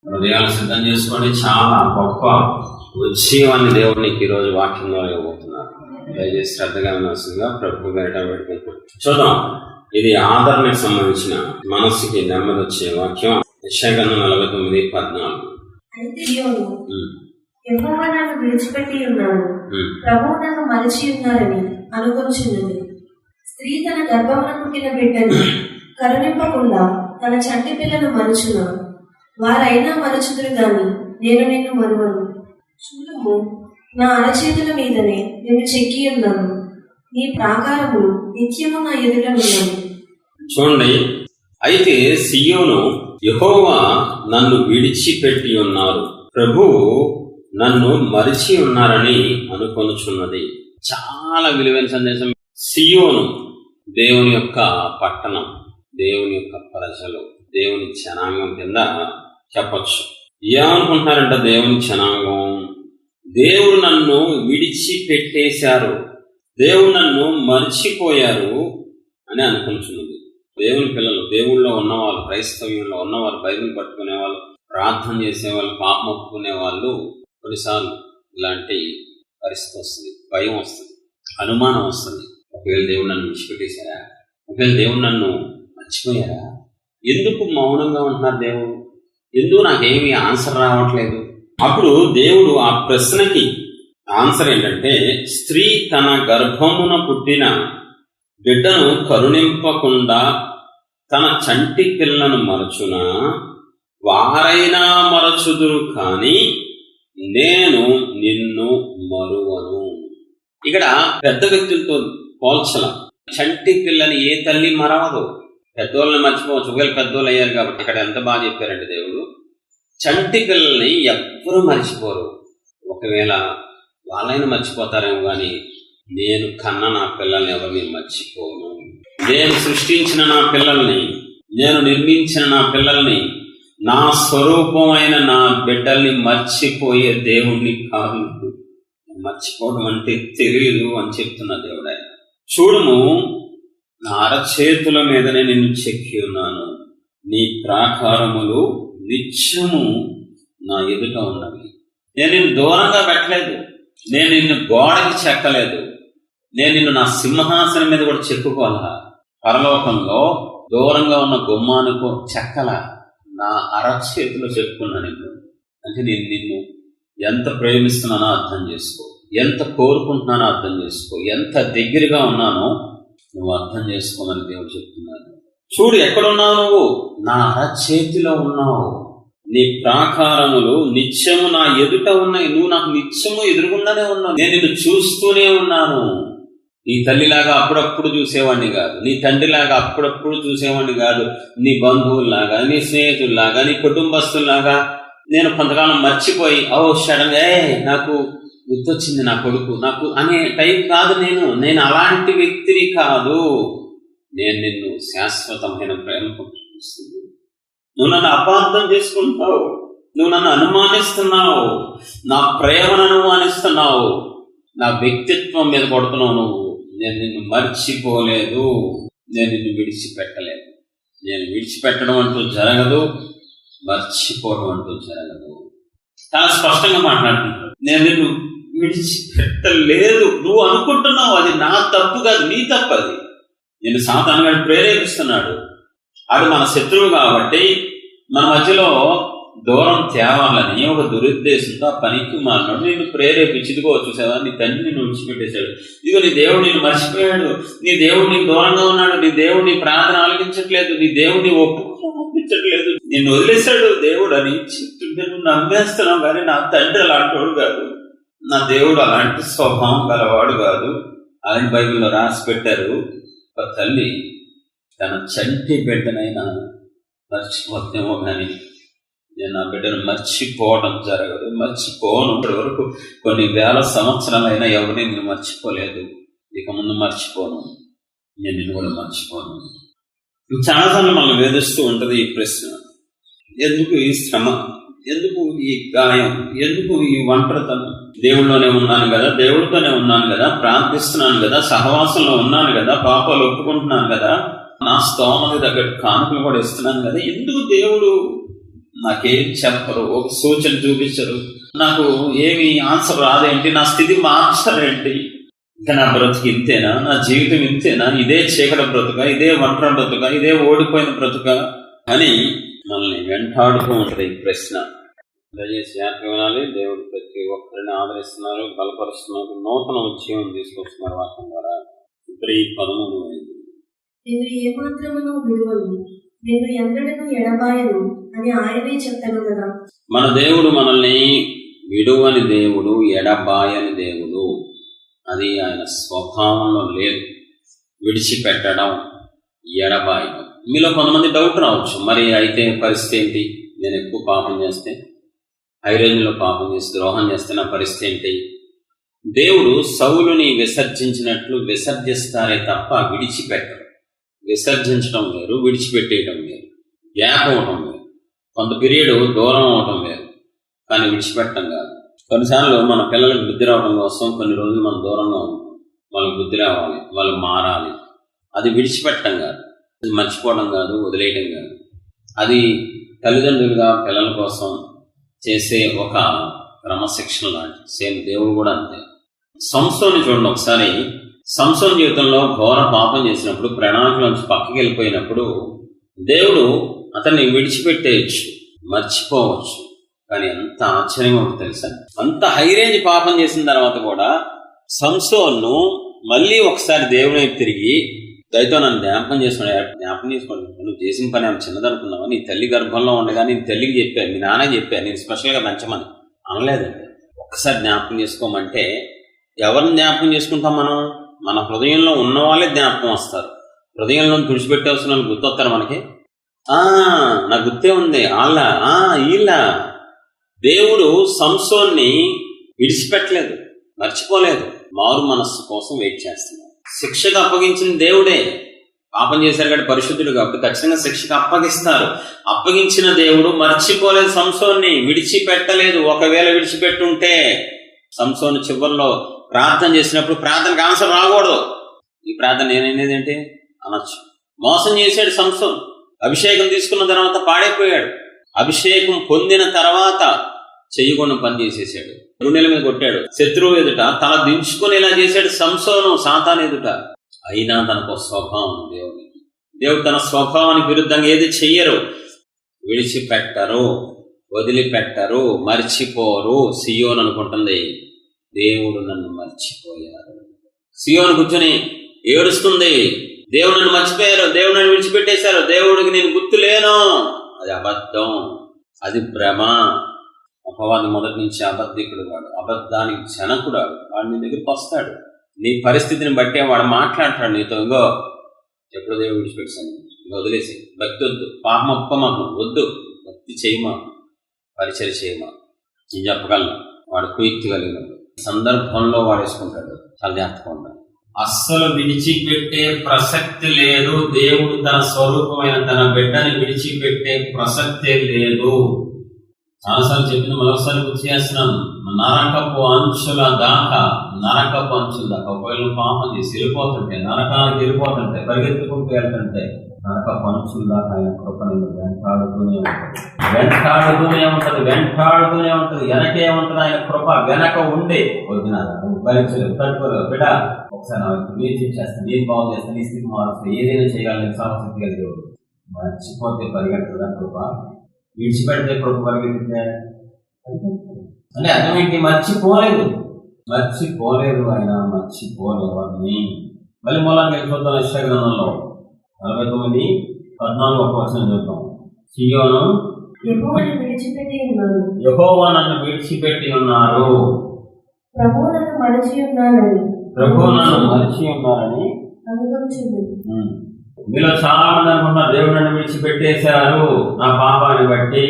హృదయాలు సిద్ధం చేసుకోండి. చాలా గొప్ప ఉజ్జీవాన్ని దేవుడికి ఈరోజు వాక్యం ద్వారా ఇవ్వబోతున్నారు. దయచేసి శ్రద్ధగా వినాల్సిందిగా ప్రభు బయట పెట్టుకుంటాం. చూద్దాం, ఇది ఆదరణకు సంబంధించిన మనస్సుకి నెమ్మది వచ్చే వాక్యం. యెషయా 49:14. యెహోవా నన్ను విడిచిపెట్టి ఉన్నాడు, ప్రభువు నన్ను మరచి ఉన్నారని అనుకొనుచున్నది. స్త్రీ తన గర్భమున పుట్టిన బిడ్డను కరుణింపకుండా తన చంటి పిల్లను మరచునా? వారైనా మరచుదురు గాని నేను నిన్ను మరువను. చూడము, నా అరచేతుల మీదనే నేను చెక్కి ఉన్నాను, నీ ప్రాకారములు నిత్యము నా ఎదుట ఉన్నాను. చూడండి, అయితే సియోను యెహోవా నన్ను విడిచిపెట్టి ఉన్నారు, ప్రభువు నన్ను మరిచి ఉన్నారని అనుకొనుచున్నది. చాలా విలువైన సందేశం. సియోను దేవుని యొక్క పట్టణం, దేవుని యొక్క ప్రజలు, దేవుని జనాంగం కింద చెప్పచ్చు. ఏమనుకుంటున్నారంట దేవుని జనాంగం? దేవుడు నన్ను విడిచిపెట్టేశారు, దేవుడు నన్ను మర్చిపోయారు అని అనుకుంటున్నది. దేవుని పిల్లలు, దేవుళ్ళో ఉన్నవాళ్ళు, క్రైస్తవ్యంలో ఉన్నవాళ్ళు, బైబిల్ పట్టుకునే వాళ్ళు, ప్రార్థన చేసేవాళ్ళు, పాపం ఒప్పుకునే వాళ్ళు కొన్నిసార్లు ఇలాంటి పరిస్థితి వస్తుంది, భయం వస్తుంది, అనుమానం వస్తుంది. ఒకవేళ దేవుడు నన్ను విడిచిపెట్టేశారా? ఒకవేళ దేవుడు నన్ను మర్చిపోయారా? ఎందుకు మౌనంగా ఉంటున్నారు దేవుడు? ఎందుకు నాకేమీ ఆన్సర్ రావట్లేదు? అప్పుడు దేవుడు ఆ ప్రశ్నకి ఆన్సర్ ఏంటంటే, స్త్రీ తన గర్భమున పుట్టిన బిడ్డను కరుణింపకుండా తన చంటి పిల్లను మరచునా? వారైనా మరచుదురు కానీ నేను నిన్ను మరువను. ఇక్కడ పెద్ద వ్యక్తులతో పోల్చల. చంటి పిల్లని ఏ తల్లి మరవదు. పెద్దోళ్ళని మర్చిపోవచ్చు, ఒకవేళ పెద్దోళ్ళు అయ్యారు కాబట్టి. ఇక్కడ ఎంత బాగా చెప్పారంటే దేవుడు, చంటి పిల్లల్ని ఎవ్వరూ మర్చిపోరు. ఒకవేళ వాళ్ళైనా మర్చిపోతారేమో కానీ నేను కన్న నా పిల్లల్ని ఎవరిని మర్చిపోను. నేను సృష్టించిన నా పిల్లల్ని, నేను నిర్మించిన నా పిల్లల్ని, నా స్వరూపమైన నా బిడ్డల్ని మర్చిపోయే దేవుణ్ణి కాదు. మర్చిపోవడం అంటే తెలియదు అని చెప్తున్న దేవుడు ఆయన. చూడుము, నా అరచేతుల మీదనే నిన్ను చెక్కి ఉన్నాను, నీ ప్రాకారములు నిత్యము నా ఎదుట ఉన్నవి. నేను నిన్ను దూరంగా పెట్టలేదు, నేను నిన్ను గోడకి చెక్కలేదు, నేను నిన్ను నా సింహాసనం మీద కూడా చెక్కుకోవాలా. పరలోకంలో దూరంగా ఉన్న గుమ్మానికో చెక్కల, నా అరచేతిలో చెప్పుకున్నా నిన్ను. అంటే నేను నిన్ను ఎంత ప్రేమిస్తున్నానో అర్థం చేసుకో, ఎంత కోరుకుంటున్నానో అర్థం చేసుకో, ఎంత దగ్గరగా ఉన్నానో నువ్వు అర్థం చేసుకోమని దేవుడు చెప్తున్నాను. చూడు, ఎక్కడున్నావు నువ్వు? నా అరచేతిలో ఉన్నావు, నీ ప్రాకారములు నిత్యము నా ఎదుట ఉన్నాయి. నువ్వు నాకు నిత్యము ఎదురుగుండానే ఉన్నావు. నేను నిన్ను చూస్తూనే ఉన్నాను. నీ తల్లిలాగా అప్పుడప్పుడు చూసేవాడిని కాదు, నీ తండ్రిలాగా అప్పుడప్పుడు చూసేవాడిని కాదు, నీ బంధువుల్లాగా, నీ స్నేహితుల్లాగా, నీ కుటుంబస్తుల్లాగా నేను కొంతకాలం మర్చిపోయి సడన్ గా నాకు గుర్తొచ్చింది నా కొడుకు నాకు అనే టైం కాదు. నేను అలాంటి వ్యక్తిని కాదు. నేను నిన్ను శాశ్వతమైన ప్రేమకు చూపిస్తుంది. నువ్వు నన్ను అపార్థం చేసుకుంటావు, నువ్వు నన్ను అనుమానిస్తున్నావు, నా ప్రేమను అనుమానిస్తున్నావు, నా వ్యక్తిత్వం మీద పడుతున్నావు నువ్వు. నేను నిన్ను మర్చిపోలేదు, నేను నిన్ను విడిచిపెట్టలేదు. నేను విడిచిపెట్టడం అంటూ జరగదు, మర్చిపోవడం అంటూ జరగదు. చాలా స్పష్టంగా మాట్లాడుతున్నాడు. నేను నిన్ను విడిచిపెట్టలేదు. నువ్వు అనుకుంటున్నావు అది నా తప్పు కాదు, నీ తప్పు. అది నేను సాతాను గారిని ప్రేరేపిస్తున్నాడు. అది మన శత్రువు కాబట్టి మన మధ్యలో దూరం తేవాలని ఒక దురుద్దేశంతో ఆ పనికి మాట్లాడు నేను ప్రేరేపించి, ఇదిగో చూసావా నీ తండ్రి నిన్ను విడిచిపెట్టేశాడు, ఇదిగో నీ దేవుడు నిన్ను మర్చిపోయాడు, నీ దేవుడు నీకు దూరంగా ఉన్నాడు, నీ దేవుడు నీ ప్రార్థన ఆలకించట్లేదు, నీ దేవుడిని ఒప్పుకోపించట్లేదు, నిన్ను వదిలేశాడు దేవుడు అని చెప్తుంటే నువ్వు నమ్మేస్తున్నావు. కానీ నా తండ్రి అలాంటి వాడు కాదు, నా దేవుడు అలాంటి స్వభావం గలవాడు కాదు అని బైబిల్లో రాసి పెట్టారు. ఒక తల్లి తన చంటి బిడ్డనైనా మర్చిపోతేమో కానీ నేను నా బిడ్డను మర్చిపోవడం జరగదు, మర్చిపోను. ఇప్పటి వరకు కొన్ని వేల సంవత్సరాలైనా ఎవరిని నేను మర్చిపోలేదు, ఇక ముందు మర్చిపోను, నేను నిన్ను కూడా మర్చిపోను. చాలాసార్లు మనం వేధిస్తూ ఉంటుంది ఈ ప్రశ్న, ఎందుకు ఈ శ్రమ, ఎందుకు ఈ గాయం, ఎందుకు ఈ ఒంటరితనం? దేవుళ్ళలోనే ఉన్నాను కదా, దేవుడితోనే ఉన్నాను కదా, ప్రార్థిస్తున్నాను కదా, సహవాసంలో ఉన్నాను కదా, పాపాలు ఒప్పుకుంటున్నాను కదా, నా స్తోమత తగ్గట్టు కానుకలు కూడా ఇస్తున్నాను కదా, ఎందుకు దేవుడు నాకేం చెప్పరు, ఒక సూచన చూపించరు, నాకు ఏమి ఆన్సర్ రాదేంటి, నా స్థితి మార్చరేంటి, ఇంకా నా బ్రతుకు ఇంతేనా, నా జీవితం ఇంతేనా, ఇదే చీకటి బ్రతుక, ఇదే ఒంటరి బ్రతుక, ఇదే ఓడిపోయిన బ్రతుక అని మనల్ని వెంటాడుతూ ఉంటుంది ఈ ప్రశ్న. దయచేసి జాగ్రత్తగా వినాలి. దేవుడు ప్రతి ఒక్కరిని ఆదరిస్తున్నారు, బలపరుస్తున్నారు, నూతన ఉద్యమం తీసుకొస్తున్నారు వాక్యం ద్వారా. 13:13 నేను ఏమాత్రమును విడువను, నేను ఎన్నడను ఎడబాయను అని ఆయనే చెప్తాను కదా. మన దేవుడు మనల్ని విడువని దేవుడు, ఎడబాయని దేవుడు. అది ఆయన స్వభావంలో లేదు, విడిచిపెట్టడం, ఎడబాయడం. మీలో కొంతమంది డౌట్ రావచ్చు, మరి అయితే పరిస్థితి ఏంటి, నేను ఎక్కువ పాపం చేస్తే, హై రేంజ్లో పాపం చేసి ద్రోహం చేస్తే నా పరిస్థితి ఏంటి? దేవుడు సౌలుని విసర్జించినట్లు విసర్జిస్తారే తప్ప విడిచిపెట్టరు. విసర్జించడం వేరు, విడిచిపెట్టేయటం వేరు, గ్యాప్ అవటం వేరు, కొంత పీరియడ్ దూరం అవటం వేరు, కానీ విడిచిపెట్టడం కాదు. కొన్నిసార్లు మన పిల్లలకు బుద్ధి రావడం కోసం కొన్ని రోజులు మనం దూరంగా ఉంటాం, వాళ్ళకి బుద్ధి రావాలి, వాళ్ళు మారాలి. అది విడిచిపెట్టడం కాదు, అది మర్చిపోవడం కాదు, వదిలేయడం కాదు. అది తల్లిదండ్రులుగా పిల్లల కోసం చేసే ఒక క్రమశిక్షణ లాంటి. సేమ్ దేవుడు కూడా అంతే. సంసోన్ని చూడండి ఒకసారి. సంసోన్ జీవితంలో ఘోర పాపం చేసినప్పుడు, ప్రణాళికలోంచి పక్కకి వెళ్ళిపోయినప్పుడు దేవుడు అతన్ని విడిచిపెట్టేయచ్చు, మర్చిపోవచ్చు. కానీ ఎంత ఆశ్చర్యంగా ఉంటుంది తెలుసా, అంత హై రేంజ్ పాపం చేసిన తర్వాత కూడా సంసోన్ను మళ్ళీ ఒకసారి దేవుని తిరిగి దయతో నన్ను జ్ఞాపకం చేసుకోండి, నువ్వు చేసిన పని ఆమె చిన్నదనుకున్నావా, నీ తల్లి గర్భంలో ఉండగా నేను తల్లికి చెప్పాను, మీ నాన్న చెప్పాను, నేను స్పెషల్గా పెంచమని అనలేదండి. ఒక్కసారి జ్ఞాపకం చేసుకోమంటే ఎవరిని జ్ఞాపకం చేసుకుంటాం మనం? మన హృదయంలో ఉన్న వాళ్ళే జ్ఞాపకం వస్తారు. హృదయంలో తుడిచిపెట్టవలసిన వాళ్ళు గుర్తొస్తారు మనకి. నా గుర్తే ఉంది, వీళ్ళ. దేవుడు సంసోన్ని విడిచిపెట్టలేదు, మర్చిపోలేదు, మారు మనస్సు కోసం వెయిట్ చేస్తున్నాడు. శిక్షకు అప్పగించిన దేవుడే. పాపం చేశారు కాబట్టి పరిశుద్ధుడు కాబట్టి ఖచ్చితంగా శిక్షకు అప్పగిస్తారు. అప్పగించిన దేవుడు మర్చిపోలేదు, సంసోన్ని విడిచిపెట్టలేదు. ఒకవేళ విడిచిపెట్టుంటే సంసోను చివరిలో ప్రార్థన చేసినప్పుడు ప్రార్థనకు ఆన్సర్ రాకూడదు. ఈ ప్రార్థన నేననేది ఏంటి అనొచ్చు. మోసం చేశాడు సంసోన్. అభిషేకం తీసుకున్న తర్వాత పాడైపోయాడు. అభిషేకం పొందిన తర్వాత చెయ్యకుండా పని చేసేసాడు. గుండెల మీద కొట్టాడు. శత్రువు ఎదుట తల దించుకునేలా చేశాడు సంసోను, సాతాను ఎదుట. అయినా తనకు స్వభావం దేవునికి. దేవుడు తన స్వభావానికి విరుద్ధంగా ఏది చెయ్యరు, విడిచిపెట్టరు, వదిలిపెట్టరు, మర్చిపోరు. సియోను అనుకుంటుంది, దేవుడు నన్ను మర్చిపోయారు. సియోను కూర్చొని ఏడుస్తుంది, దేవుడు నన్ను మర్చిపోయారు, దేవుడు నన్ను విడిచిపెట్టేశారు, దేవుడికి నేను గుర్తు లేను. అది అబద్ధం, అది భ్రమ. అపవాది మొదటి నుంచి అబద్ధికుడు వాడు, అబద్ధానికి జనకుడు. వాడు నీ దగ్గరికి వస్తాడు, నీ పరిస్థితిని బట్టే వాడు మాట్లాడతాడు నీతో. ఇంకో ఎప్పుడు దేవుడు విడిచిపెట్టాను, ఇంక వదిలేసి, భక్తి వద్దు, పాపం ఒప్పమాకు వద్దు, భక్తి చేయమా, పరిచయం చేయమా, నేను చెప్పగలను. వాడు కుయుక్తి కలిగినప్పుడు సందర్భంలో వాడేసుకుంటాడు. చాలా జాగ్రత్తగా ఉండాలి. అస్సలు విడిచిపెట్టే ప్రసక్తి లేదు. దేవుడు తన స్వరూపమైన తన బిడ్డని విడిచిపెట్టే ప్రసక్తే లేదు. చాలాసార్లు చెప్పింది, మరొకసారి గుర్తు చేస్తున్నాను. నరకపు అంచుల దాకా ఒకవేళ పాపం చేసి వెళ్ళిపోతుంటే, నరకానికి వెళ్ళిపోతుంటే, పరిగెత్తుకుంటూ వెళ్తుంటే, నరకపు అంచుల దాకా ఆయన కృపని వెంటాడుతూనే ఉంటుంది. వెనకే ఉంటుంది ఆయన కృప. వెనక ఉండే వద్దున భరించలేదు, తట్టుకోలేదు, బిడ్డ ఒకసారి నేను చేస్తాను, నేను బాగు చేస్తాను, నీ స్థితి మారుస్తాను, ఏదైనా చేయగలని సమశక్తి కలిగేవాడు. మర్చిపోతే పరిగెట్టదా కృప, విడిచిపెడితే కృప పరిగెత్తితే అంటే అర్థం ఏంటి? మర్చిపోలేదు ఆయన, మర్చిపోలేవాడిని. మళ్ళీ మూలానికి వెళ్ళిపోతాం. యెషయా గ్రంథంలో 49:14 చూద్దాం. సియోను యెహోవా నన్ను విడిచిపెట్టి ఉన్నారు, ప్రభువు నన్ను మరచి ఉన్నారని మీలో చాలా మంది అనుకుంటున్నారు, దేవుడు నన్ను విడిచిపెట్టేశారు నా పాపాన్ని బట్టి,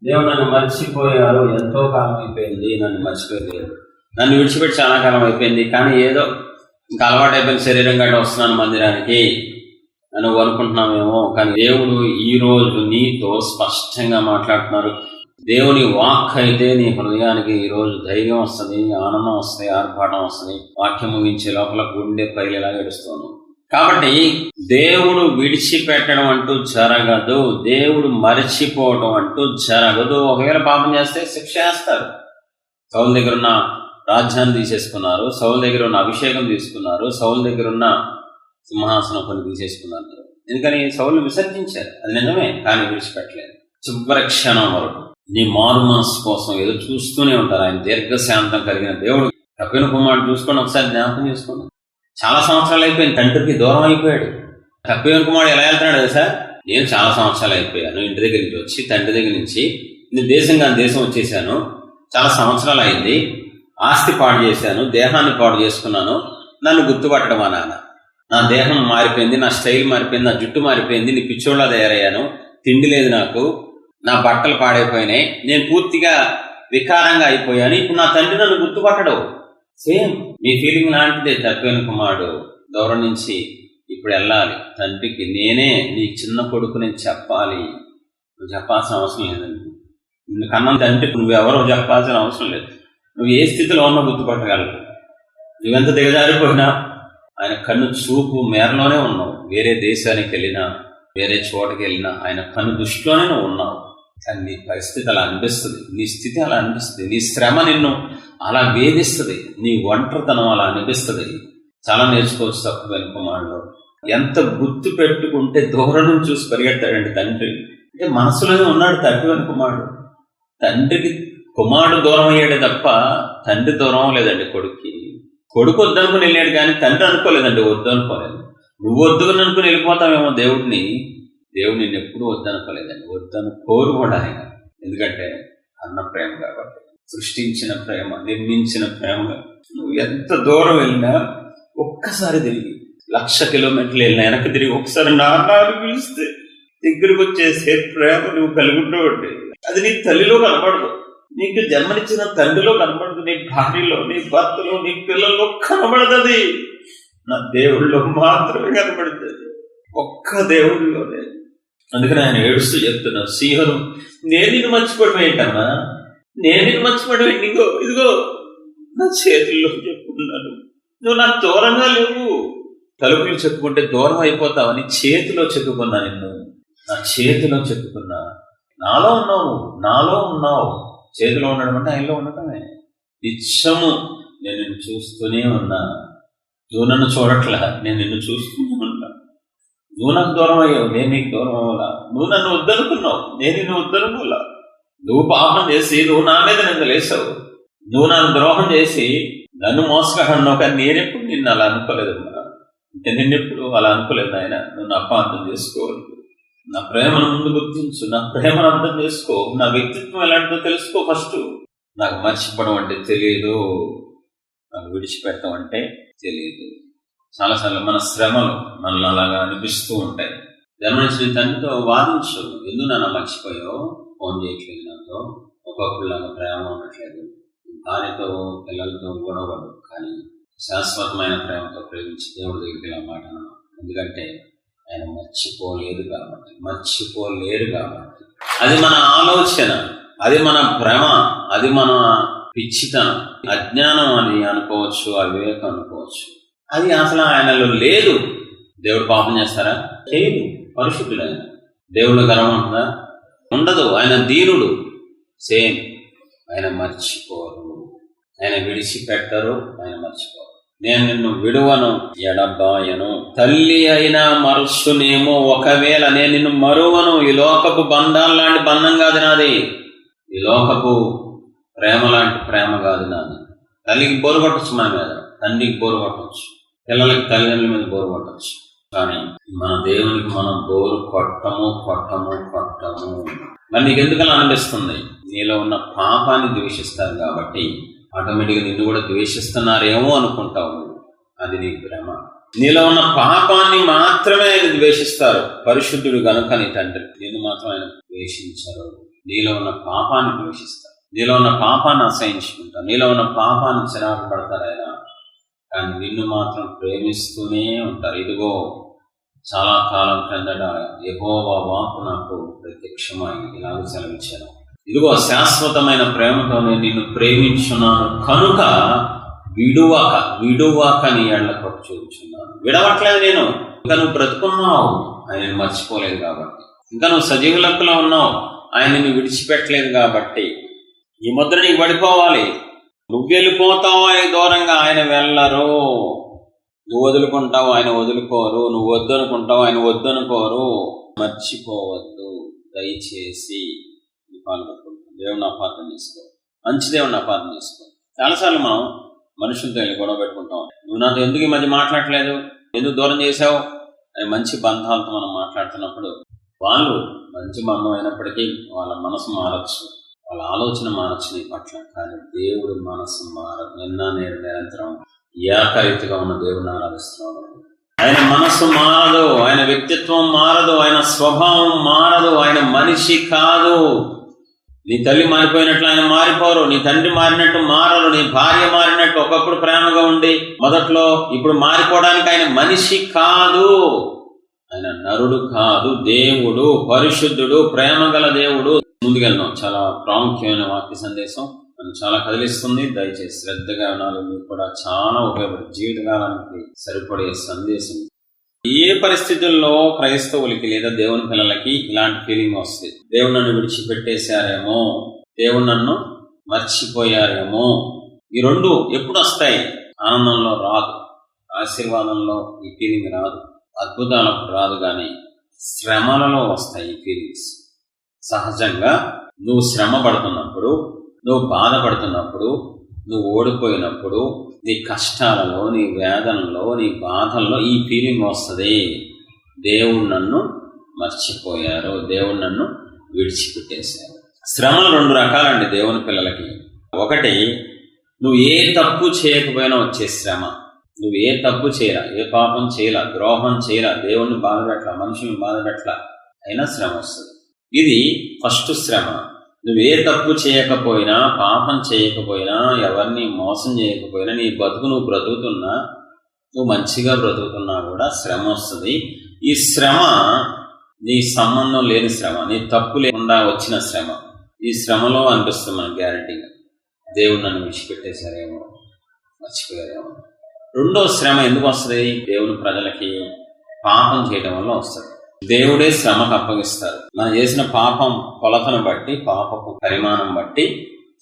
దేవుడు నన్ను మర్చిపోయారు. ఎంతో కాలం అయిపోయింది నన్ను మర్చిపోయారు, నన్ను విడిచిపెట్టి చాలా కాలం అయిపోయింది. కానీ ఏదో ఇంకా అలవాటు అయిపోయిన శరీరం గడ్డ వస్తున్నాను మందిరానికి అని అనుకుంటున్నామేమో. కానీ దేవుడు ఈ రోజు నీతో స్పష్టంగా మాట్లాడుతున్నారు. దేవుని వాక్ అయితే నీ హృదయానికి ఈ రోజు ధైర్యం వస్తుంది, ఆనందం వస్తుంది, ఆర్భాటం వస్తుంది. వాక్యం ముగించే లోపల గుండె పైలేలా ఏడుస్తాను. కాబట్టి దేవుడు విడిచిపెట్టడం అంటూ జరగదు, దేవుడు మరచిపోవడం అంటూ జరగదు. ఒకవేళ పాపం చేస్తే శిక్ష వేస్తారు. సౌలు దగ్గర ఉన్న రాజ్యాన్ని తీసేసుకున్నారు, సౌలు దగ్గర ఉన్న అభిషేకం తీసుకున్నారు, సౌలు దగ్గర ఉన్న సింహాసనం కొన్ని తీసేసుకున్నారు. ఎందుకని సౌలు విసర్జించారు, అది నిజమే, కానీ విడిచిపెట్టలేదు. చివరి క్షణం వరకు నీ మారు మనసు కోసం ఏదో చూస్తూనే ఉంటారు. ఆయన దీర్ఘశాంతం కలిగిన దేవుడు. తప్పిన కుమారుడు చూసుకొని ఒకసారి జ్ఞాపకం చేసుకోండి. చాలా సంవత్సరాలు అయిపోయింది, తండ్రికి దూరం అయిపోయాడు. తప్పిన కుమారుడు ఎలా వెళ్తున్నాడు కదా సార్, నేను చాలా సంవత్సరాలు అయిపోయాను, ఇంటి దగ్గర నుంచి వచ్చి తండ్రి దగ్గర నుంచి నేను దేశం వచ్చేసాను, చాలా సంవత్సరాలు అయింది, ఆస్తి పాడు చేశాను, దేహాన్ని పాడు చేసుకున్నాను, నన్ను గుర్తుపట్టడం నాన్న. నా దేహం మారిపోయింది, నా స్టైల్ మారిపోయింది, నా జుట్టు మారిపోయింది, నీ పిచ్చోళ్ళ తయారయ్యాను, తిండి లేదు నాకు, నా బట్టలు పాడైపోయినాయి, నేను పూర్తిగా వికారంగా అయిపోయాను, ఇప్పుడు నా తండ్రి నన్ను గుర్తుపట్టడు. సేమ్ మీ ఫీలింగ్ లాంటిదే. తప్పిన కుమారుడు దూరం నుంచి ఇప్పుడు వెళ్ళాలి తండ్రికి. నేనే నీ చిన్న కొడుకు, నేను చెప్పాలి. నువ్వు చెప్పాల్సిన అవసరం లేదండి. నిన్ను కన్న తండ్రికి నువ్వెవరో చెప్పాల్సిన అవసరం లేదు. నువ్వు ఏ స్థితిలో ఉన్నా గుర్తుపట్టగలవు. నువ్వెంత దిగజారిపోయినా ఆయన కన్ను చూపు మేరలోనే ఉన్నావు. వేరే దేశానికి వెళ్ళినా, వేరే చోటకి వెళ్ళినా ఆయన కన్ను దృష్టిలోనే నువ్వు ఉన్నావు. కానీ నీ పరిస్థితి అలా అనిపిస్తుంది, నీ స్థితి అలా అనిపిస్తుంది, నీ శ్రమ నిన్ను అలా వేధిస్తుంది, నీ ఒంటరితనం అలా అనిపిస్తుంది. చాలా నేర్చుకోవచ్చు తప్పిన కుమారుడు. ఎంత గుర్తు పెట్టుకుంటే దూరం నుంచి చూసి పరిగెత్తాడండి తండ్రి. అంటే మనసులోనే ఉన్నాడు తప్పిన కుమారుడు. తండ్రికి కుమారుడు దూరం అయ్యాడే తప్ప తండ్రి దూరం అవ్వలేదండి కొడుక్కి. కొడుకు వద్దనుకుని వెళ్ళాడు కానీ తండ్రి అనుకోలేదండి, వద్దు అనుకోలేదు. నువ్వు వద్దుకుని అనుకుని వెళ్ళిపోతావేమో దేవుడిని. దేవుడు నిన్ను ఎప్పుడూ వద్దనుకోలేదండి, వద్దను కోరు కూడా ఆయన. ఎందుకంటే అన్న ప్రేమ కాబట్టి, సృష్టించిన ప్రేమ, నిర్మించిన ప్రేమ. నువ్వు ఎంత దూరం వెళ్ళినా ఒక్కసారి తిరిగి 1,00,000 కిలోమీటర్లు వెళ్ళినా వెనక్కి తిరిగి ఒకసారి నాన్న పిలిస్తే దగ్గరకు వచ్చేసే ప్రేమ నువ్వు కలుగుతూ ఉంటే అది నీ తల్లిలో కనబడదు, నీకు జన్మనిచ్చిన తండ్రిలో కనబడదు, నీ భార్యలో, నీ భర్తలో, నీ పిల్లల్లో కనబడదు. నా దేవుళ్ళలో మాత్రమే కనబడుతుంది, ఒక్క దేవుళ్ళలోనే. అందుకని ఆయన ఏడుస్తూ చెప్తున్నా, సీహను నేను నిన్ను మర్చిపోవడం ఏంటమ్మా, నేను నిన్ను మర్చిపోవడం ఏంటి, ఇదిగో నా చేతుల్లో చెప్పుకున్నాను, నువ్వు నాకు దూరంగా లేవు. తలుపులు చెప్పుకుంటే దూరం అయిపోతావని చేతిలో చెప్పుకున్నా, నిన్ను నా చేతిలో చెప్పుకున్నా. నాలో ఉన్నావు, నాలో ఉన్నావు. చేతిలో ఉండడం అంటే ఆయనలో ఉండటమే. నిత్యము నేను నిన్ను చూస్తూనే ఉన్నా. నువ్వు నన్ను చూడట్లా, నేను నిన్ను చూస్తూనే ఉన్నా. నువ్వు నాకు దూరం అయ్యావు, నేను నీకు దూరం అవ్వాలా. నువ్వు నన్ను వద్దనుకున్నావు, నేను నిన్ను వద్దనుకోలా. నువ్వు పాపం చేసి నువ్వు నా మీద నిందలేసావు, నువ్వు నన్ను ద్రోహం చేసి నన్ను మోసగాడన్నావు. కానీ నేనెప్పుడు నిన్ను అలా అనుకోలేదమ్మా, అంటే నిన్నెప్పుడు అలా అనుకోలేదు ఆయన. నువ్వు నా అపార్థం చేసుకోవాలి, నా ప్రేమను ముందు గుర్తించు, నా ప్రేమను అర్థం చేసుకో, నా వ్యక్తిత్వం ఎలాంటిదో తెలుసుకో. ఫస్ట్ నాకు మర్చిపోవడం అంటే తెలియదు, నాకు విడిచిపెట్టడం అంటే తెలియదు. చాలాసార్లు మన శ్రమలు మనల్ని అలాగా అనిపిస్తూ ఉంటాయి. జన్మనిచ్చిన తండ్రితో వాదించు, ఎందుకు నన్ను మర్చిపోయావు, ఫోన్ చేయట్లేదు నాతో, ఒకప్పుడులాగా ప్రేమ ఉండట్లేదు, భార్యతో పిల్లలతో గొడవడు, కానీ శాశ్వతమైన ప్రేమతో ప్రేమించి దేవుడి దగ్గరికి ఇలా మాట. ఎందుకంటే ఆయన మర్చిపోలేరు కాబట్టి. అది మన ఆలోచన, అది మన భ్రమ, అది మన పిచ్చితనం, అజ్ఞానం అని అనుకోవచ్చు, అవివేకం అనుకోవచ్చు. అది అసలు ఆయనలో లేదు. దేవుడు పాపం చేస్తారా? చేయదు. పరిశుద్ధుడు ఆయన. దేవుడు గర్వం ఉంటుందా? ఉండదు. ఆయన దీనుడు. సేమ్ ఆయన మర్చిపోరు, ఆయన విడిచిపెట్టరు, ఆయన మర్చిపోరు. నేను నిన్ను విడువను, ఎడబాయను. తల్లి అయినా మరుచునేమో, ఒకవేళ నేను నిన్ను మరువను. ఈ లోకపు బంధాలు లాంటి బంధం కాదు నాది, ఈ లోకపు ప్రేమ లాంటి ప్రేమ కాదు నాది. తల్లికి బోరు కొట్టచ్చు మన మీద, తండ్రికి బోరు కొట్టచ్చు, పిల్లలకి తల్లిదండ్రుల మీద బోరు కొట్టచ్చు. కానీ మన దేవునికి మనం బోరు కొట్టము. మరి నీకు ఎందుకలా అనిపిస్తుంది? నీలో ఉన్న పాపాన్ని ద్వేషిస్తారు కాబట్టి ఆటోమేటిక్గా నిన్ను కూడా ద్వేషిస్తున్నారేమో అనుకుంటావు. అది నీ భ్రమ. నీలో ఉన్న పాపాన్ని మాత్రమే ఆయన ద్వేషిస్తారు. పరిశుద్ధుడు గనుక నీ తండ్రి నిన్ను మాత్రం ఆయన ద్వేషించరు. నీలో ఉన్న పాపాన్ని ద్వేషిస్తారు, నీలో ఉన్న పాపాన్ని అసహించుకుంటారు, నీలో ఉన్న పాపాన్ని చిరాకు పడతారు ఆయన. కానీ నిన్ను మాత్రం ప్రేమిస్తూనే ఉంటారు. ఇదిగో చాలా కాలం క్రిందట యెహోవా వాక్కు నాకు ప్రత్యక్షమైంది, ఇలాగ సెలవిచ్చాను. ఇదిగో శాశ్వతమైన ప్రేమతో నేను నిన్ను ప్రేమించున్నాను కనుక విడువక నీ ఎడల కృప చూపుచున్నాను. విడవట్లేదు నేను. ఇంకా నువ్వు బ్రతుకున్నావు, ఆయన మర్చిపోలేదు కాబట్టి. ఇంకా నువ్వు సజీవ లెక్కలో ఉన్నావు, ఆయనని విడిచిపెట్టలేదు కాబట్టి. ఈ ముద్ర నీకు పడిపోవాలి. నువ్వు వెళ్ళిపోతావు ఆయన దూరంగా, ఆయన వెళ్ళరు. నువ్వు వదులుకుంటావు, ఆయన వదులుకోరు. నువ్వు వద్దు అనుకుంటావు, ఆయన వద్దు అనుకోరు. మర్చిపోవద్దు దయచేసి. దేవుని అపార్థం చేసుకో, మంచి దేవుని అపార్థం చేసుకో. చాలాసార్లు మనం మనుషులతో వెళ్ళి గొడవ పెట్టుకుంటాం. నువ్వు నాతో ఎందుకు ఈ మధ్య మాట్లాడలేదు, ఎందుకు దూరం చేసావు అని మంచి బంధాలతో మనం మాట్లాడుతున్నప్పుడు వాళ్ళు మంచి బంధం అయినప్పటికీ వాళ్ళ మనసు మారచ్చు, వాళ్ళ ఆలోచన మారచ్చు నీ పట్ల. కానీ దేవుడి మనసు మారదు. నిన్న నేడు నిరంతరం ఏకరీతిగా ఉన్న దేవుడిని ఆరాధిస్తున్నాడు. ఆయన మనసు మారదు, ఆయన వ్యక్తిత్వం మారదు, ఆయన స్వభావం మారదు. ఆయన మనిషి కాదు. నీ తల్లి మారిపోయినట్లు ఆయన మారిపోరు, నీ తండ్రి మారినట్టు మారరు, నీ భార్య మారినట్టు ఒకప్పుడు ప్రేమగా ఉండి మొదట్లో ఇప్పుడు మారిపోవడానికి ఆయన మనిషి కాదు. ఆయన నరుడు కాదు, దేవుడు, పరిశుద్ధుడు, ప్రేమ గల దేవుడు. ముందుకెళ్దాం. చాలా ప్రాముఖ్యమైన వాక్య సందేశం, నన్ను చాలా కదిలిస్తుంది. దయచేసి శ్రద్ధగా వినాలి. మీకు కూడా చాలా ఉపయోగపడే జీవితకాలానికి సరిపడే సందేశం. ఏ పరిస్థితుల్లో క్రైస్తవులకి లేదా దేవుని పిల్లలకి ఇలాంటి ఫీలింగ్ వస్తుంది? దేవుడు నన్ను విడిచిపెట్టేశారేమో, దేవుడు నన్ను మర్చిపోయారేమో. ఈ రెండు ఎప్పుడు వస్తాయి? ఆనందంలో రాదు, ఆశీర్వాదంలో ఈ ఫీలింగ్ రాదు, అద్భుతాలకు రాదు. కానీ శ్రమలలో వస్తాయి ఈ ఫీలింగ్స్. సహజంగా నువ్వు శ్రమ పడుతున్నప్పుడు, నువ్వు బాధపడుతున్నప్పుడు, నువ్వు ఓడిపోయినప్పుడు, నీ కష్టాలలో, నీ వేదనలో, నీ బాధల్లో ఈ ఫీలింగ్ వస్తుంది. దేవుడు నన్ను మర్చిపోయారు, దేవుడు నన్ను విడిచిపెట్టేశారు. శ్రమలు రెండు రకాలండి దేవుని పిల్లలకి. ఒకటి, నువ్వు ఏ తప్పు చేయకపోయినా వచ్చే శ్రమ. నువ్వు ఏ తప్పు చేయరా, ఏ పాపం చేయలా, ద్రోహం చేయలా, దేవుణ్ణి బాధ పెట్టలా, మనుషుల్ని బాధ పెట్టలా, అయినా శ్రమ వస్తుంది. ఇది ఫస్ట్ శ్రమ. నువ్వు ఏ తప్పు చేయకపోయినా, పాపం చేయకపోయినా, ఎవరిని మోసం చేయకపోయినా, నీ బతుకు నువ్వు బ్రతుకుతున్నా, నువ్వు మంచిగా బ్రతుకుతున్నా కూడా శ్రమ వస్తుంది. ఈ శ్రమ నీ సంబంధం లేని శ్రమ, నీ తప్పు లేకుండా వచ్చిన శ్రమ. ఈ శ్రమలో అనిపిస్తుంది మనకు గ్యారంటీగా, దేవుడు నన్ను విడిచిపెట్టేశారేమో, మర్చిపోయారేమో. రెండో శ్రమ ఎందుకు వస్తుంది? దేవుని ప్రజలకి పాపం చేయడం వల్ల వస్తుంది. దేవుడే శ్రమకు అప్పగిస్తారు. మనం చేసిన పాపం కొలతను బట్టి, పాపపు పరిమాణం బట్టి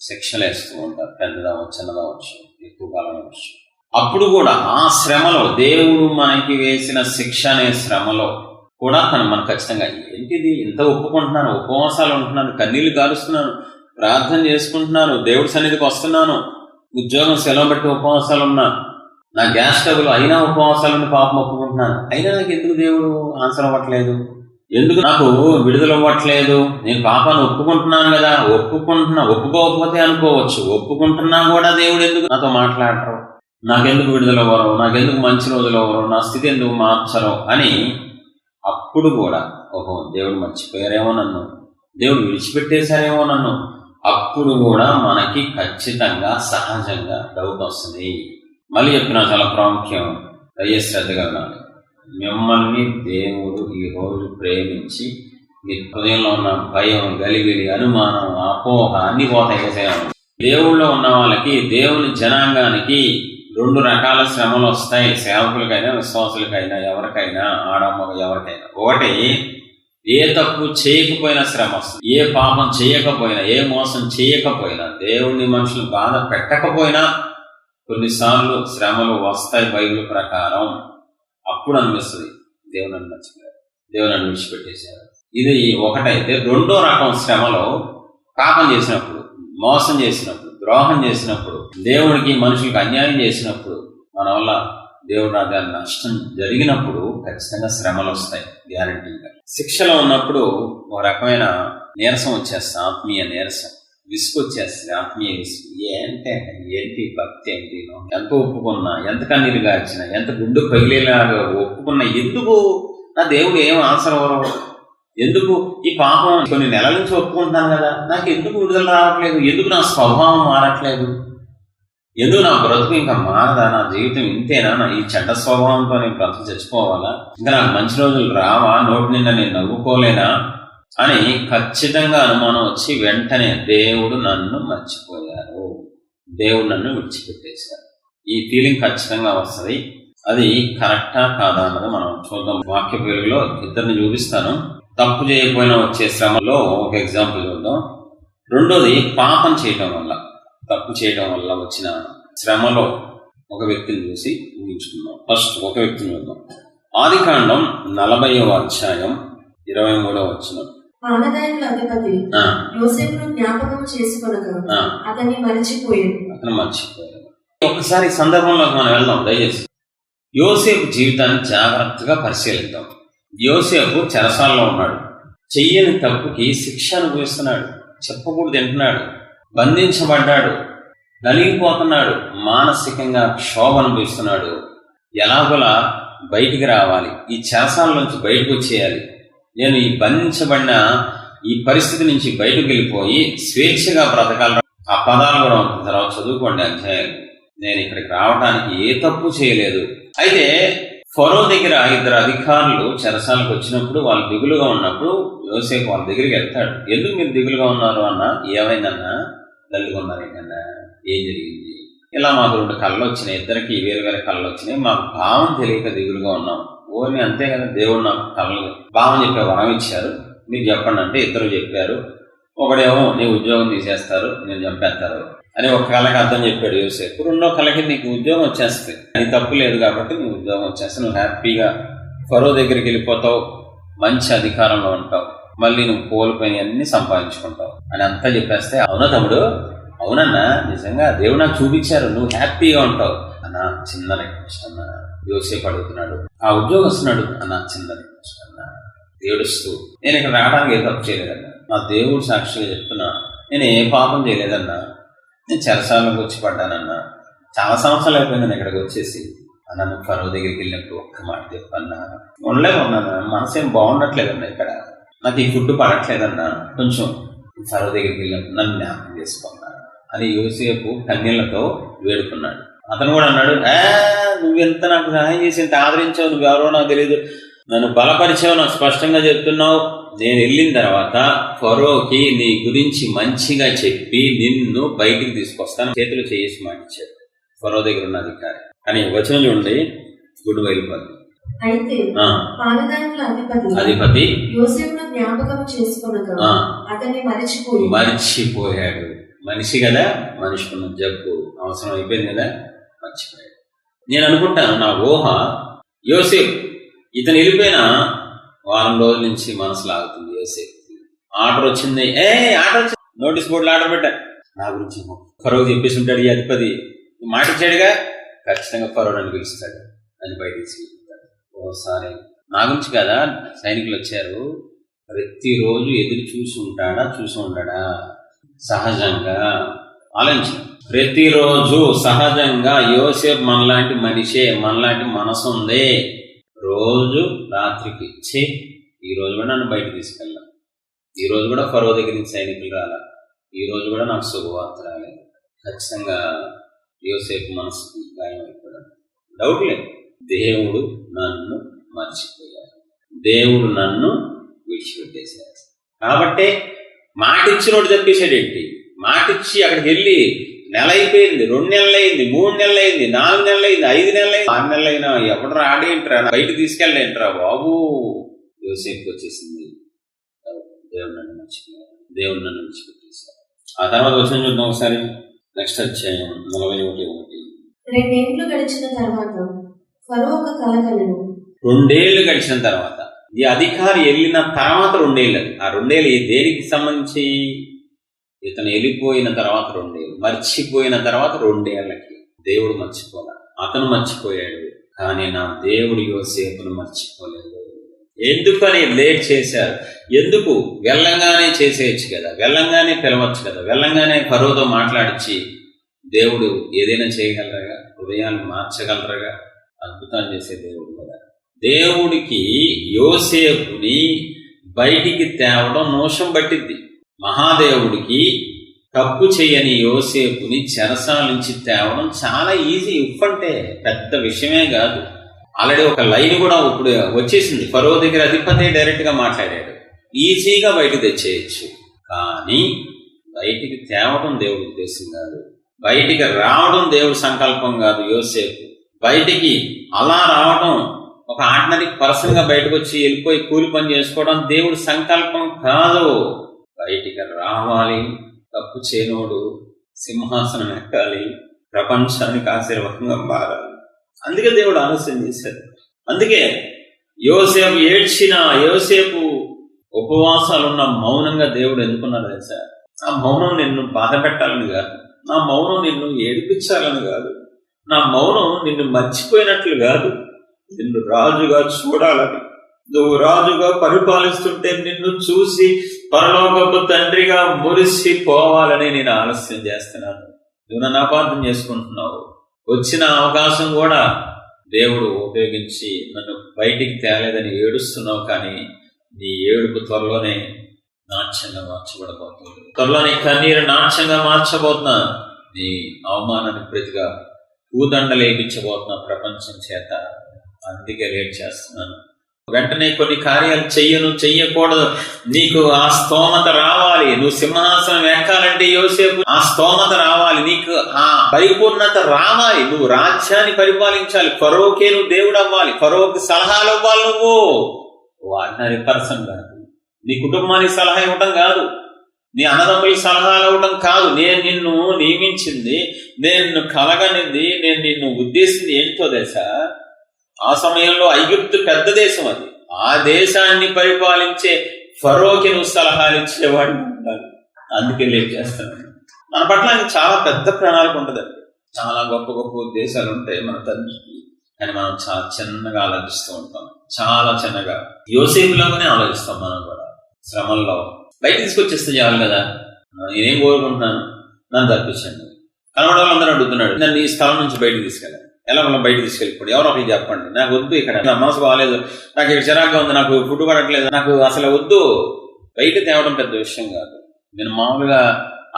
శిక్షలు వేస్తూ ఉంటారు. పెద్దదవచ్చు, చిన్నదవచ్చు, ఎక్కువ కాలం అవచ్చు. అప్పుడు కూడా ఆ శ్రమలో, దేవుడు మనకి వేసిన శిక్ష అనే శ్రమలో కూడా మనకు ఖచ్చితంగా ఏంటిది, ఇంత ఒప్పుకుంటున్నాను, ఉపవాసాలు ఉంటున్నాను, కన్నీళ్లు గారుస్తున్నాను, ప్రార్థన చేసుకుంటున్నాను, దేవుడి సన్నిధికి వస్తున్నాను, ఉద్యోగం సెలవు బట్టి ఉపవాసాలు ఉన్నా, నా గ్యాస్ ట్రబుల్ అయినా ఉపవాసాలను పాపం ఒప్పుకుంటున్నాను, అయినా నాకు ఎందుకు దేవుడు ఆన్సర్ అవ్వట్లేదు, ఎందుకు నాకు విడుదల అవ్వట్లేదు? నేను పాపాన్ని ఒప్పుకుంటున్నాను కదా, ఒప్పుకోకపోతే అనుకోవచ్చు, ఒప్పుకుంటున్నా కూడా దేవుడు ఎందుకు నాతో మాట్లాడరు, నాకెందుకు విడుదల అవ్వరు, నాకెందుకు మంచి రోజులు అవ్వరు, నా స్థితి ఎందుకు మార్చరు అని అప్పుడు కూడా ఓహో దేవుడు మర్చిపోయారేమో నన్ను, దేవుడు విడిచిపెట్టేశారేమో నన్ను, అప్పుడు కూడా మనకి ఖచ్చితంగా సహజంగా డౌట్ వస్తుంది. మళ్ళీ చెప్తున్నా, చాలా ప్రాముఖ్యం, శ్రద్ధగా ఉండాలి. మిమ్మల్ని దేవుడు ఈ రోజు ప్రేమించి మీ హృదయంలో ఉన్న భయం, గలిబిలి, అనుమానం, అపోహ అన్ని పోతాయి. దేవుళ్ళో ఉన్న వాళ్ళకి, దేవుని జనాంగానికి రెండు రకాల శ్రమలు వస్తాయి. సేవకులకైనా, విశ్వాసులకైనా, ఎవరికైనా, ఆడమ్మ ఎవరికైనా. ఒకటి, ఏ తప్పు చేయకపోయినా శ్రమ వస్తుంది, ఏ పాపం చేయకపోయినా, ఏ మోసం చేయకపోయినా, దేవుని మనుషులు బాధ పెట్టకపోయినా కొన్నిసార్లు శ్రమలు వస్తాయి బైబిల్ ప్రకారం. అప్పుడు అనిపిస్తుంది దేవుని నన్ను మర్చిపోయారు, దేవుని నన్ను విడిచిపెట్టేశారు. ఇది ఒకటైతే, రెండో రకం శ్రమలో పాపం చేసినప్పుడు, మోసం చేసినప్పుడు, ద్రోహం చేసినప్పుడు, దేవుడికి మనుషులకు అన్యాయం చేసినప్పుడు, మన వల్ల దేవుడు రాజాన్ని నష్టం జరిగినప్పుడు ఖచ్చితంగా శ్రమలు వస్తాయి గ్యారంటీగా. శిక్షలో ఉన్నప్పుడు ఒక రకమైన నీరసం వచ్చేస్తుంది, ఆత్మీయ నీరసం, విసుకొచ్చేస్తుంది, ఆత్మీయ విసుగు. ఏంటి భక్తి ఏంటి, ఎంత ఒప్పుకున్నా, ఎంత కన్నీరు గార్చినా, ఎంత గుండు పగిలేలాగా ఒప్పుకున్నా, ఎందుకు నా దేవుడు ఏం ఆన్సర్ అవ్వరు, ఎందుకు ఈ పాపం కొన్ని నెలల నుంచి ఒప్పుకుంటున్నాను కదా, నాకు ఎందుకు విడుదల రావట్లేదు, ఎందుకు నా స్వభావం మారట్లేదు, ఎందుకు నా బ్రతుకు ఇంకా మారదా, నా జీవితం ఇంతేనా, నా ఈ చెడ్డ స్వభావంతో నేను బ్రతుకు చచ్చిపోవాలా, ఇంకా నాకు మంచి రోజులు రావా, నోటి నిండా నేను నవ్వుకోలేనా అని ఖచ్చితంగా అనుమానం వచ్చి వెంటనే దేవుడు నన్ను మర్చిపోయారు, దేవుడు నన్ను విడిచిపెట్టేశారు. ఈ ఫీలింగ్ ఖచ్చితంగా వస్తుంది. అది కరెక్టా కాదా అన్నది మనం చూద్దాం. వాక్య వెలుగులో ఇద్దరిని చూపిస్తాను. తప్పు చేయకపోయినా వచ్చే శ్రమలో ఒక ఎగ్జాంపుల్ చూద్దాం. రెండోది పాపం చేయటం వల్ల, తప్పు చేయటం వల్ల వచ్చిన శ్రమలో ఒక వ్యక్తిని చూసి ఊహించుకుందాం. ఫస్ట్ ఒక వ్యక్తిని చూద్దాం. ఆదికాండం 40వ అధ్యాయం 23వ వచనం. పానదాయుల అధిపతి యోసేపును జ్ఞాపకం చేసుకొనగా అతన్ని మరచిపోయాడు. ఒకసారి సందర్భంలోకి మనం వెళ్దాం దయచేసి. యోసేపు జీవితాన్ని జాగ్రత్తగా పరిశీలిద్దాం. యోసేపు చెరసాలలో ఉన్నాడు. చెయ్యని తప్పుకి శిక్ష అనుభవిస్తున్నాడు. చెప్పకూడదు తింటున్నాడు. బంధించబడ్డాడు. నలిగిపోతున్నాడు. మానసికంగా క్షోభ అనుభవిస్తున్నాడు. ఎలాగోలా బయటికి రావాలి, ఈ చెరసాల నుంచి బయటకు వచ్చేయాలి, నేను ఈ బంధించబడిన ఈ పరిస్థితి నుంచి బయటకు వెళ్ళిపోయి స్వేచ్ఛగా బ్రతకాలి. ఆ పదాలు కూడా ఉంటుంది, తర్వాత చదువుకోండి అధ్యాయాలు. నేను ఇక్కడికి రావడానికి ఏ తప్పు చేయలేదు. అయితే ఫరో దగ్గర 2 అధికారులు చెరసాలకు వచ్చినప్పుడు వాళ్ళు దిగులుగా ఉన్నప్పుడు యోసేపు వాళ్ళ దగ్గరికి వెళ్తాడు. ఎందుకు మీరు దిగులుగా ఉన్నారు అన్నా, ఏమైందన్నా, డల్లుగా ఉన్నారు ఏంటన్నా, ఏం జరిగింది? ఇలా మాకు 2 కళ్ళు వచ్చినాయి, ఇద్దరికి వేరు కళ్ళు వచ్చినాయి, మాకు భావం తెలియక దిగులుగా ఉన్నాం. ఓర్ని అంతే కదా, దేవుడు నాకు కళ్ళు భావం చెప్పే వరం ఇచ్చారు, మీరు చెప్పండి అంటే ఇద్దరు చెప్పారు. ఒకడేమో నీ ఉద్యోగం తీసేస్తారు, నేను చంపేస్తారు అని ఒక కళకి అర్థం చెప్పాడు యోసేపు. రెండో కళకి నీకు ఉద్యోగం వచ్చేస్తుంది, అది తప్పు లేదు కాబట్టి నీ ఉద్యోగం వచ్చేస్తే నువ్వు హ్యాపీగా ఫరో దగ్గరికి వెళ్ళిపోతావు, మంచి అధికారంలో ఉంటావు, మళ్ళీ నువ్వు కోల్పోయి అన్ని సంపాదించుకుంటావు అని అంతా చెప్పేస్తే, అవునా తమ్ముడు, అవునన్నా, నిజంగా దేవుడు నాకు చూపించారు, నువ్వు హ్యాపీగా ఉంటావు అన్న. చిన్న రిక్వెస్ట్ అన్న, యోసేపు అడుగుతున్నాడు. ఆ ఉద్యోగం వస్తున్నాడు అన్న, చిన్న రిక్వెస్ట్ అన్న, ఏడుస్తూ, నేను ఇక్కడ రావడానికి ఏ తప్పు చేయలేదన్నా, నా దేవుడు సాక్షిగా చెప్తున్నా, నేను ఏ పాపం చేయలేదన్నా, నేను చెరసాలకు వచ్చి పడ్డానన్నా, చాలా సంవత్సరాలు అయిపోయింది నేను ఇక్కడికి వచ్చేసి అన్న. నువ్వు ఫరో దగ్గరికి వెళ్ళినప్పుడు ఒక్క మాట చెప్పన్నా, ఉండలేమన్నాను, మనసేం బాగుండట్లేదన్నా, ఇక్కడ నాకు ఈ ఫుడ్ పడట్లేదన్నా, కొంచెం ఫరో దగ్గరికి వెళ్ళినప్పుడు నన్ను జ్ఞాపకం చేసుకున్నా అని యోసేపు కన్నీళ్లతో వేడుకున్నాడు. అతను కూడా అన్నాడు, నువ్వెంత నాకు సహాయం చేసి ఇంత ఆదరించావు, నువ్వెవరో నాకు తెలియదు, నన్ను బలపరిచావు, నాకు స్పష్టంగా చెప్తున్నావు, నేను వెళ్ళిన తర్వాత ఫరోకి నీ గురించి మంచిగా చెప్పి నిన్ను బయటికి తీసుకొస్తాను, చేతులు చేసి మాటిచ్చాడు ఫరో దగ్గర ఉన్న అధికారి అని వచనం చూడండి. గుడ్ వెళ్ళిపోతుంది. అయితే పానదాయుల అధిపతి యోసేపును జ్ఞాపకం చేసుకొనగా అతన్ని మర్చిపోయాడు. మనిషి కదా, మనిషికున్న జబ్బు అవసరం అయిపోయింది కదా, మర్చిపోయాడు. నేను అనుకుంటాను, నా ఊహ, యోసేపు ఇతను వెళ్ళిపోయిన వారం రోజుల నుంచి మనసు లాగుతుంది యోసేపు. ఆర్డర్ వచ్చింది, ఆర్డర్ వచ్చింది, నోటీస్ బోర్డులో ఆర్డర్ పెట్టా, నా గురించి ఫరో చెప్పేసి ఉంటాడు ఈ అధిపతి, మాట ఇచ్చాడుగా, ఖచ్చితంగా ఫరో నన్ను పిలుస్తాడు అని బయట తీసుకెళ్తాడు. ఓసారి నా గురించి కదా సైనికులు వచ్చారు, ప్రతిరోజు ఎదురు చూసి ఉంటాడా? సహజంగా ఆలోచించు, ప్రతిరోజు సహజంగా యోసేపు మనలాంటి మనిషే, మనలాంటి మనసు ఉంది. రోజు రాత్రికి ఈ రోజు కూడా నన్ను బయట తీసుకెళ్ళాం, ఈ రోజు కూడా ఫరో దగ్గర నుంచి సైనికులు రాలా, ఈ రోజు కూడా నాకు శుభవార్త రాలేదు. ఖచ్చితంగా యోసేపు మనసుకు గాయం అయిపోయాడు. డౌట్ లేదు, దేవుడు నన్ను మర్చిపోయాడు, దేవుడు నన్ను విడిచిపెట్టేశాడు. కాబట్టి మాట ఇచ్చినోడు చెప్పేసాడేంటి? మాట ఇచ్చి అక్కడికి వెళ్ళి నెల అయిపోయింది, 2 నెలలు అయింది, 3 నెలలు అయింది, 4 నెలలు అయింది, 5 నెలలు అయింది, 6 నెలలు అయినా ఎవడు రాడేంట్రా, బయట తీసుకెళ్ళేంట్రా బాబు. యోసేపు వచ్చేసింది, దేవుడు నన్ను మర్చిపోయాడు, దేవుడు నన్ను విడిచిపెట్టేశాడు. ఆ తర్వాత వచ్చిన చూద్దాం ఒకసారి. నెక్స్ట్ అధ్యాయం 41. 2 ఏళ్ళు గడిచిన తర్వాత ఫరో ఒక కల కలెను. 2 ఏళ్ళు గడిచిన తర్వాత, ఈ అధికారి వెళ్ళిన తర్వాత 2 ఏళ్ళు. ఆ 2 ఏళ్ళు దేనికి సంబంధించి? ఇతను వెళ్ళిపోయిన తర్వాత 2 ఏళ్ళు, మర్చిపోయిన తర్వాత 2 ఏళ్ళకి. దేవుడు మర్చిపోలే, అతను మర్చిపోయాడు, కానీ నా దేవుడు యోసేపును మర్చిపోలేదు. ఎందుకని లేట్ చేశారు? ఎందుకు? వెళ్ళంగానే చేసేయచ్చు కదా, వెళ్ళంగానే పిలవచ్చు కదా, వెళ్ళంగానే ఫరోతో మాట్లాడించి దేవుడు ఏదైనా చేయగలరగా, హృదయాన్ని మార్చగలరగా, అద్భుతాలు చేసే దేవుడు కదా. దేవుడికి యోసేపుని బయటికి తేవడం నోషం పట్టిద్ది. మహాదేవుడికి తప్పు చేయని యోసేపుని చెరసాల నుంచి తేవడం చాలా ఈజీ. అంటే పెద్ద విషయమే కాదు. ఆల్రెడీ ఒక లైన్ కూడా ఇప్పుడు వచ్చేసింది, ఫరో దగ్గర అధిపతి డైరెక్ట్ గా మాట్లాడాడు, ఈజీగా బయటకు తెచ్చేయచ్చు. కానీ బయటికి తేవడం దేవుడి ఉద్దేశం కాదు. బయటికి రావడం దేవుడి సంకల్పం కాదు. యోసేపు బయటికి అలా రావడం, ఒక ఆర్డినరీ పర్సన్ గా బయటకు వచ్చి వెళ్ళిపోయి కూలి పని చేసుకోవడం దేవుడి సంకల్పం కాదు. బయటికి రావాలి, తప్పు చేయనోడు సింహాసనం ఎక్కాలి, ప్రపంచానికి ఆశీర్వాదంగా మారాలి. అందుకే దేవుడు ఆలస్యం చేశాడు. అందుకే యోసేపు యోసేపు ఉపవాసాలున్న మౌనంగా దేవుడు ఎందుకున్నాడు తెలుసా? ఆ మౌనం నిన్ను బాధ పెట్టాలని కాదు, నా మౌనం నిన్ను ఏడిపించాలని కాదు, నా మౌనం నిన్ను మర్చిపోయినట్లు కాదు, నిన్ను రాజుగా చూడాలని. నువ్వు రాజుగా పరిపాలిస్తుంటే నిన్ను చూసి పరలోకపు తండ్రిగా మురిసిపోవాలని నేను ఆలస్యం చేస్తున్నాను. నువ్వు నన్ను అపార్థం చేసుకుంటున్నావు. వచ్చిన అవకాశం కూడా దేవుడు ఉపయోగించి నన్ను బయటికి తేలేదని ఏడుస్తున్నావు. కానీ నీ ఏడుపు త్వరలోనే నాట్యంగా మార్చబడబోతుంది. త్వరలోనే కన్నీరు నాట్యంగా మార్చబోతున్నా. నీ అవమానానికి ప్రతిగా పూదండలు వేయించబోతున్నా ప్రపంచం చేత. అందుకే లేట్ చేస్తున్నాను. వెంటనే కొన్ని కార్యాలు చెయ్యకూడదు. నీకు ఆ స్తోమత రావాలి. నువ్వు సింహాసనం ఎక్కాలంటే యోసేపు ఆ స్తోమత రావాలి, నీకు ఆ పరిపూర్ణత రావాలి. నువ్వు రాజ్యాన్ని పరిపాలించాలి. ఫరోకే నువ్వు దేవుడు అవ్వాలి, ఫరోకి సలహాలు ఇవ్వాలి. నువ్వు ఆర్డినరీ పర్సన్ కాదు. నీ కుటుంబానికి సలహా ఇవ్వడం కాదు, నీ అన్నదమ్ములకి సలహాలు ఇవ్వడం కాదు. నేను నిన్ను నియమించింది, నేను నిన్ను కలగనింది, నేను నిన్ను ఉద్దేశించింది ఏంటో తెలుసా? ఆ సమయంలో ఐగుప్తు పెద్ద దేశం, అది ఆ దేశాన్ని పరిపాలించే ఫరోకి నువ్వు సలహాలు ఇచ్చేవాడు ఉండాలి. అందుకే లేట్ చేస్తాను. మన పట్ల చాలా పెద్ద ప్రణాళిక ఉంటుందండి. చాలా గొప్ప గొప్ప ఉద్దేశాలు ఉంటాయి మన తండ్రికి, కానీ మనం చాలా చిన్నగా ఆలోచిస్తూ ఉంటాం. చాలా చిన్నగా యోసేపులాగానే ఆలోచిస్తాం. మనం కూడా శ్రమల్లో బయట తీసుకొచ్చేస్తే చాలు కదా. నేనేం కోరుకుంటున్నాను, నన్ను తప్పించండి. కనబడ వాళ్ళందరూ అడుగుతున్నాడు, నన్ను ఈ స్థలం నుంచి బయటకు తీసుకెళ్ళాను. ఎలా మనం బయట తీసుకెళ్ళిపోండి, ఎవరో ఒకరికి చెప్పండి. నాకు వద్దు, ఇక్కడ నా మనసు బాగాలేదు, నాకు ఇక్కడ చిరాగ్గా ఉంది, నాకు ఫుడ్ పడట్లేదు, నాకు అసలు వద్దు. బయట తేవడం పెద్ద విషయం కాదు. నేను మామూలుగా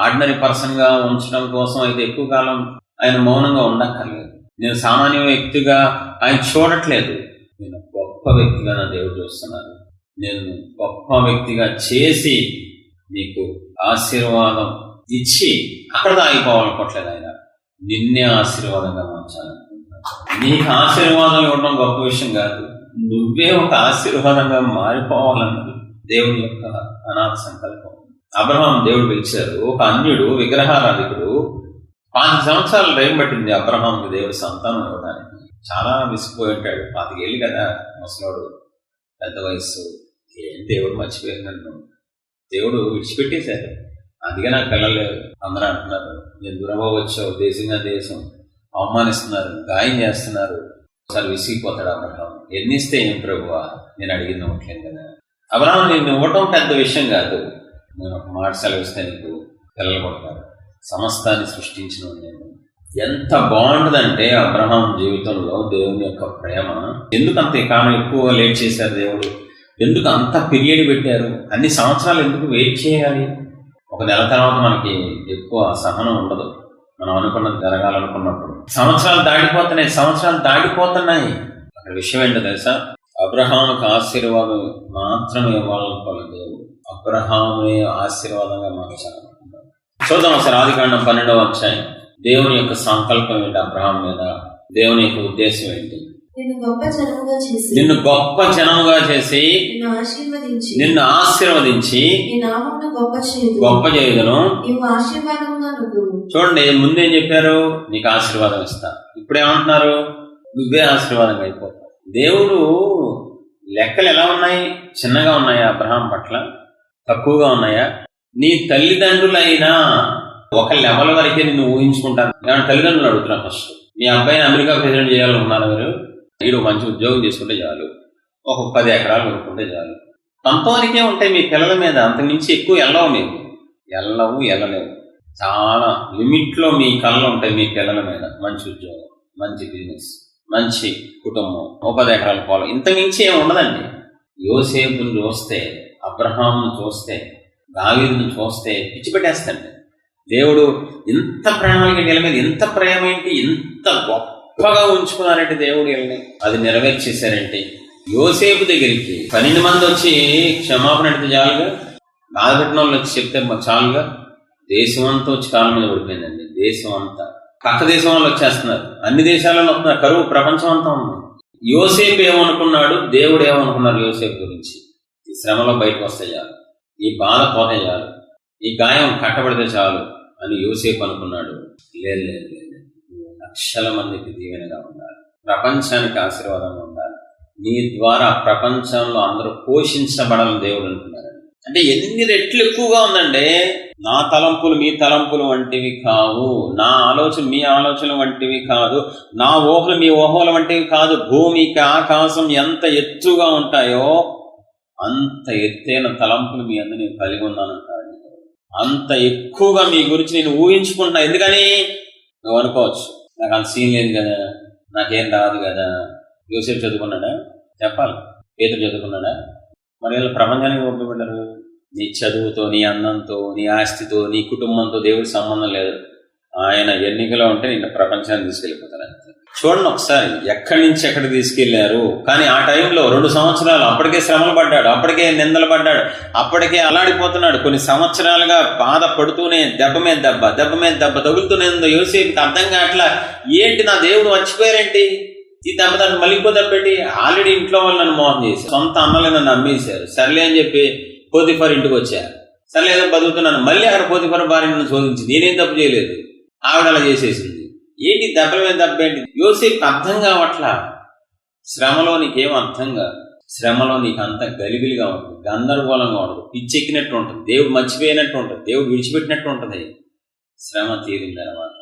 ఆర్డినరీ పర్సన్ గా ఉంచడం కోసం అయితే ఎక్కువ కాలం ఆయన మౌనంగా ఉండక్కర్లేదు. నేను సామాన్య వ్యక్తిగా ఆయన చూడట్లేదు. నేను గొప్ప వ్యక్తిగా నా దేవుడు చూస్తున్నాను. నేను గొప్ప వ్యక్తిగా చేసి నీకు ఆశీర్వాదం ఇచ్చి అక్కడ ఆగిపోవాలనుకోవట్లేదు. ఆయన నిన్నే ఆశీర్వాదంగా మార్చాలనుకుంటున్నాను. నీకు ఆశీర్వాదం ఇవ్వడం గొప్ప విషయం కాదు, నువ్వే ఒక ఆశీర్వాదంగా మారిపోవాలన్నది దేవుని యొక్క అనాథ సంకల్పం. అబ్రహాం దేవుడు పిలిచారు. ఒక అన్యుడు, విగ్రహారాధికుడు. 5 సంవత్సరాలు టైం పట్టింది అబ్రహాంకి దేవుడు సంతానం ఇవ్వడానికి. చాలా విసిగిపోయి ఉంటాడు. 25 ఏళ్ళు కదా ముసలోడు, పెద్ద వయస్సు. ఏం దేవుడు మర్చిపోయారు నన్ను, దేవుడు విడిచిపెట్టేశారు. అందుకే నాకు పిల్లలు లేరు. అందరూ అంటున్నారు, నేను దూరంగా వచ్చావు, దేశంగా దేశం అవమానిస్తున్నారు, గాయం చేస్తున్నారు. ఒకసారి విసిగిపోతాడు అబ్రహాం. ఎన్ని ఇస్తే ఏం ప్రభువా, నేను అడిగింది ఇవ్వట్లేదు కదా. అబ్రహాం నిన్ను ఇవ్వటం పెద్ద విషయం కాదు, నేను ఒక మాట సెలవిస్తే నీకు పిల్లలు కొడతారు. సమస్తాన్ని సృష్టించిన నేను. ఎంత బాగుంటుందంటే అబ్రహాం జీవితంలో దేవుని యొక్క ప్రేమ. ఎందుకు అంత కాలం ఎక్కువ లేట్ చేశారు దేవుడు? ఎందుకు అంత పీరియడ్ పెట్టారు? అన్ని సంవత్సరాలు ఎందుకు వెయిట్ చేయాలి? ఒక నెల తర్వాత మనకి ఎక్కువ సహనం ఉండదు. మనం అనుకున్నది జరగాలనుకున్నప్పుడు సంవత్సరాలు దాటిపోతున్నాయి. అక్కడ విషయం ఏంటో తెలుసా? అబ్రహాముకు ఆశీర్వాదం మాత్రమే ఇవ్వాలనుకోలేదు దేవుడు, అబ్రహామునే ఆశీర్వాదంగా మార్చాలనుకున్నాడు. చూద్దాం ఒకసారి ఆదికాండం 12వ అధ్యాయం. దేవుని యొక్క సంకల్పం ఏంటి అబ్రహాం మీద? దేవుని యొక్క ఉద్దేశం ఏంటి? నిన్ను గొప్ప జనముగా చేసి నిన్ను ఆశీర్వదించి గొప్ప చేయుదును. చూడండి, ముందేం చెప్పారు? నీకు ఆశీర్వాదం ఇస్తా. ఇప్పుడేమంటున్నారు? నువ్వే ఆశీర్వాదంగా అయిపోతావు. దేవుడు లెక్కలు ఎలా ఉన్నాయి? చిన్నగా ఉన్నాయా అబ్రహాం పట్ల? తక్కువగా ఉన్నాయా? నీ తల్లిదండ్రులైనా ఒక లెవెల్ వరకే నిన్ను ఊహించుకుంటాను. నేను తల్లిదండ్రులు అడుగుతున్నా, ఫస్ట్ మీ అబ్బాయిని అమెరికా ప్రెసిడెంట్ చేయాలనుకున్నారు మీరు, వీడు మంచి ఉద్యోగం చేసుకుంటే చాలు, ఒక 10 ఎకరాలు కొనుక్కుంటే చాలు. అంతవరకే ఉంటాయి మీ పిల్లల మీద, అంతకుమించి ఎక్కువ వెళ్ళవు. మీకు వెళ్ళలేవు. చాలా లిమిట్లో మీ కళ్ళు ఉంటాయి మీ పిల్లల మీద. మంచి ఉద్యోగం, మంచి బిజినెస్, మంచి కుటుంబం, 10 ఎకరాల పొలం, ఇంతకుమించి ఏమి ఉండదండి. యోసేపుని చూస్తే, అబ్రహామును చూస్తే, దావీదును చూస్తే పిచ్చి పెట్టేస్తాండి. దేవుడు ఇంత ప్రేమగా వీళ్ళ మీద, ఇంత ప్రేమ ఏంటి, ఇంత గొప్పగా ఉంచుకున్నారంటే దేవుడు వీళ్ళని, అది నెరవేర్చేశారంటే. యోసేపు దగ్గరికి 12 మంది వచ్చి క్షమాపణ అడిగితే చాలుగా, బాధపెట్టిన వాళ్ళు వచ్చి చెప్తే చాలుగా, దేశమంతా వచ్చి కాళ్ళ మీద పడిపోయిందండి. దేశం అంతా. పక్క దేశం వాళ్ళు వచ్చేస్తున్నారు, అన్ని దేశాలలో వస్తున్నారు, కరువు ప్రపంచం అంతా ఉంది. యోసేపు ఏమనుకున్నాడు, దేవుడు ఏమనుకున్నారు యోసేపు గురించి? ఈ శ్రమలో బయటకు వస్తే చాలు, ఈ బాధ పోతే చాలు, ఈ గాయం కట్టబడితే చాలు అని యోసేపు అనుకున్నాడు. లేదు లేదు లేదు, లక్షల మందికి దీవెనగా ఉండాలి, ప్రపంచానికి ఆశీర్వాదంగా ఉండాలి, నీ ద్వారా ప్రపంచంలో అందరూ పోషించబడాలని దేవుడు అనుకున్నాడు. అంటే ఎన్ని రెట్లు ఎక్కువగా ఉందంటే, నా తలంపులు మీ తలంపులు వంటివి కావు, నా ఆలోచన మీ ఆలోచన వంటివి కాదు, నా ఊహలు మీ ఊహల వంటివి కాదు. భూమికి ఆకాశం ఎంత ఎత్తుగా ఉంటాయో అంత ఎత్తైన తలంపులు మీ అందరూ నేను కలిగి ఉన్నానంటాడు. అంత ఎక్కువగా మీ గురించి నేను ఊహించుకుంటున్నా. ఎందుకని నువ్వు అనుకోవచ్చు, నాకు అంత సీన్ లేదు కదా, నాకేం రాదు కదా. యోసేపు చదువుకున్నాడా? చెప్పాలి. పేతురు చదువుకున్నాడా? మరి వీళ్ళు ప్రపంచానికి ఉపయోగపడ్డారు. నీ చదువుతో, నీ అందంతో, నీ ఆస్తితో, నీ కుటుంబంతో దేవుడికి సంబంధం లేదు. ఆయన ఎన్నికలో ఉంటే నిన్న ప్రపంచాన్ని తీసుకెళ్ళిపోతారు. చూడండి ఒకసారి, ఎక్కడి నుంచి ఎక్కడికి తీసుకెళ్లారు. కానీ ఆ టైంలో 2 సంవత్సరాలు అప్పటికే శ్రమలు పడ్డాడు, అప్పటికే నిందలు పడ్డాడు, అప్పటికే అల్లాడిపోతున్నాడు. కొన్ని సంవత్సరాలుగా బాధ పడుతూనే దెబ్బ మీద దెబ్బ, దెబ్బ మీద దెబ్బ తగులుతూనే ఉందో యోసేపుకి అర్థం కావట్లా. ఏంటి నా దేవుడు మర్చిపోయారేంటి? ఈ దెబ్బ దాన్ని మళ్ళీ ఇంకో దెబ్బేంటి? ఆల్రెడీ ఇంట్లో వాళ్ళు నన్ను మోసం చేశారు, సొంత అన్నలే నన్ను అమ్మేశారు. సర్లే అని చెప్పి పోతిఫర్ ఇంటికి వచ్చారు. సర్లే ఏదో బతుకుతున్నాను, మళ్ళీ అక్కడ పోతిఫర్ భార్య నన్ను శోధించింది, నేనేం తప్పు చేయలేదు, ఆవిడ అలా చేసేసింది. ఏంటి దెబ్బల మీద దెబ్బ ఏంటి? యోసేపుకి అర్థం కావట్లా. శ్రమలో నీకేం అర్థం కాదు. శ్రమలో నీకు అంత గలిబిలిగా ఉంటుంది, గందరగోళంగా ఉంటుంది, పిచ్చెక్కినట్టు ఉంటుంది, దేవుడు మర్చిపోయినట్టు ఉంటుంది, దేవుడు విడిచిపెట్టినట్టు ఉంటుంది. శ్రమ తీరిన తర్వాత,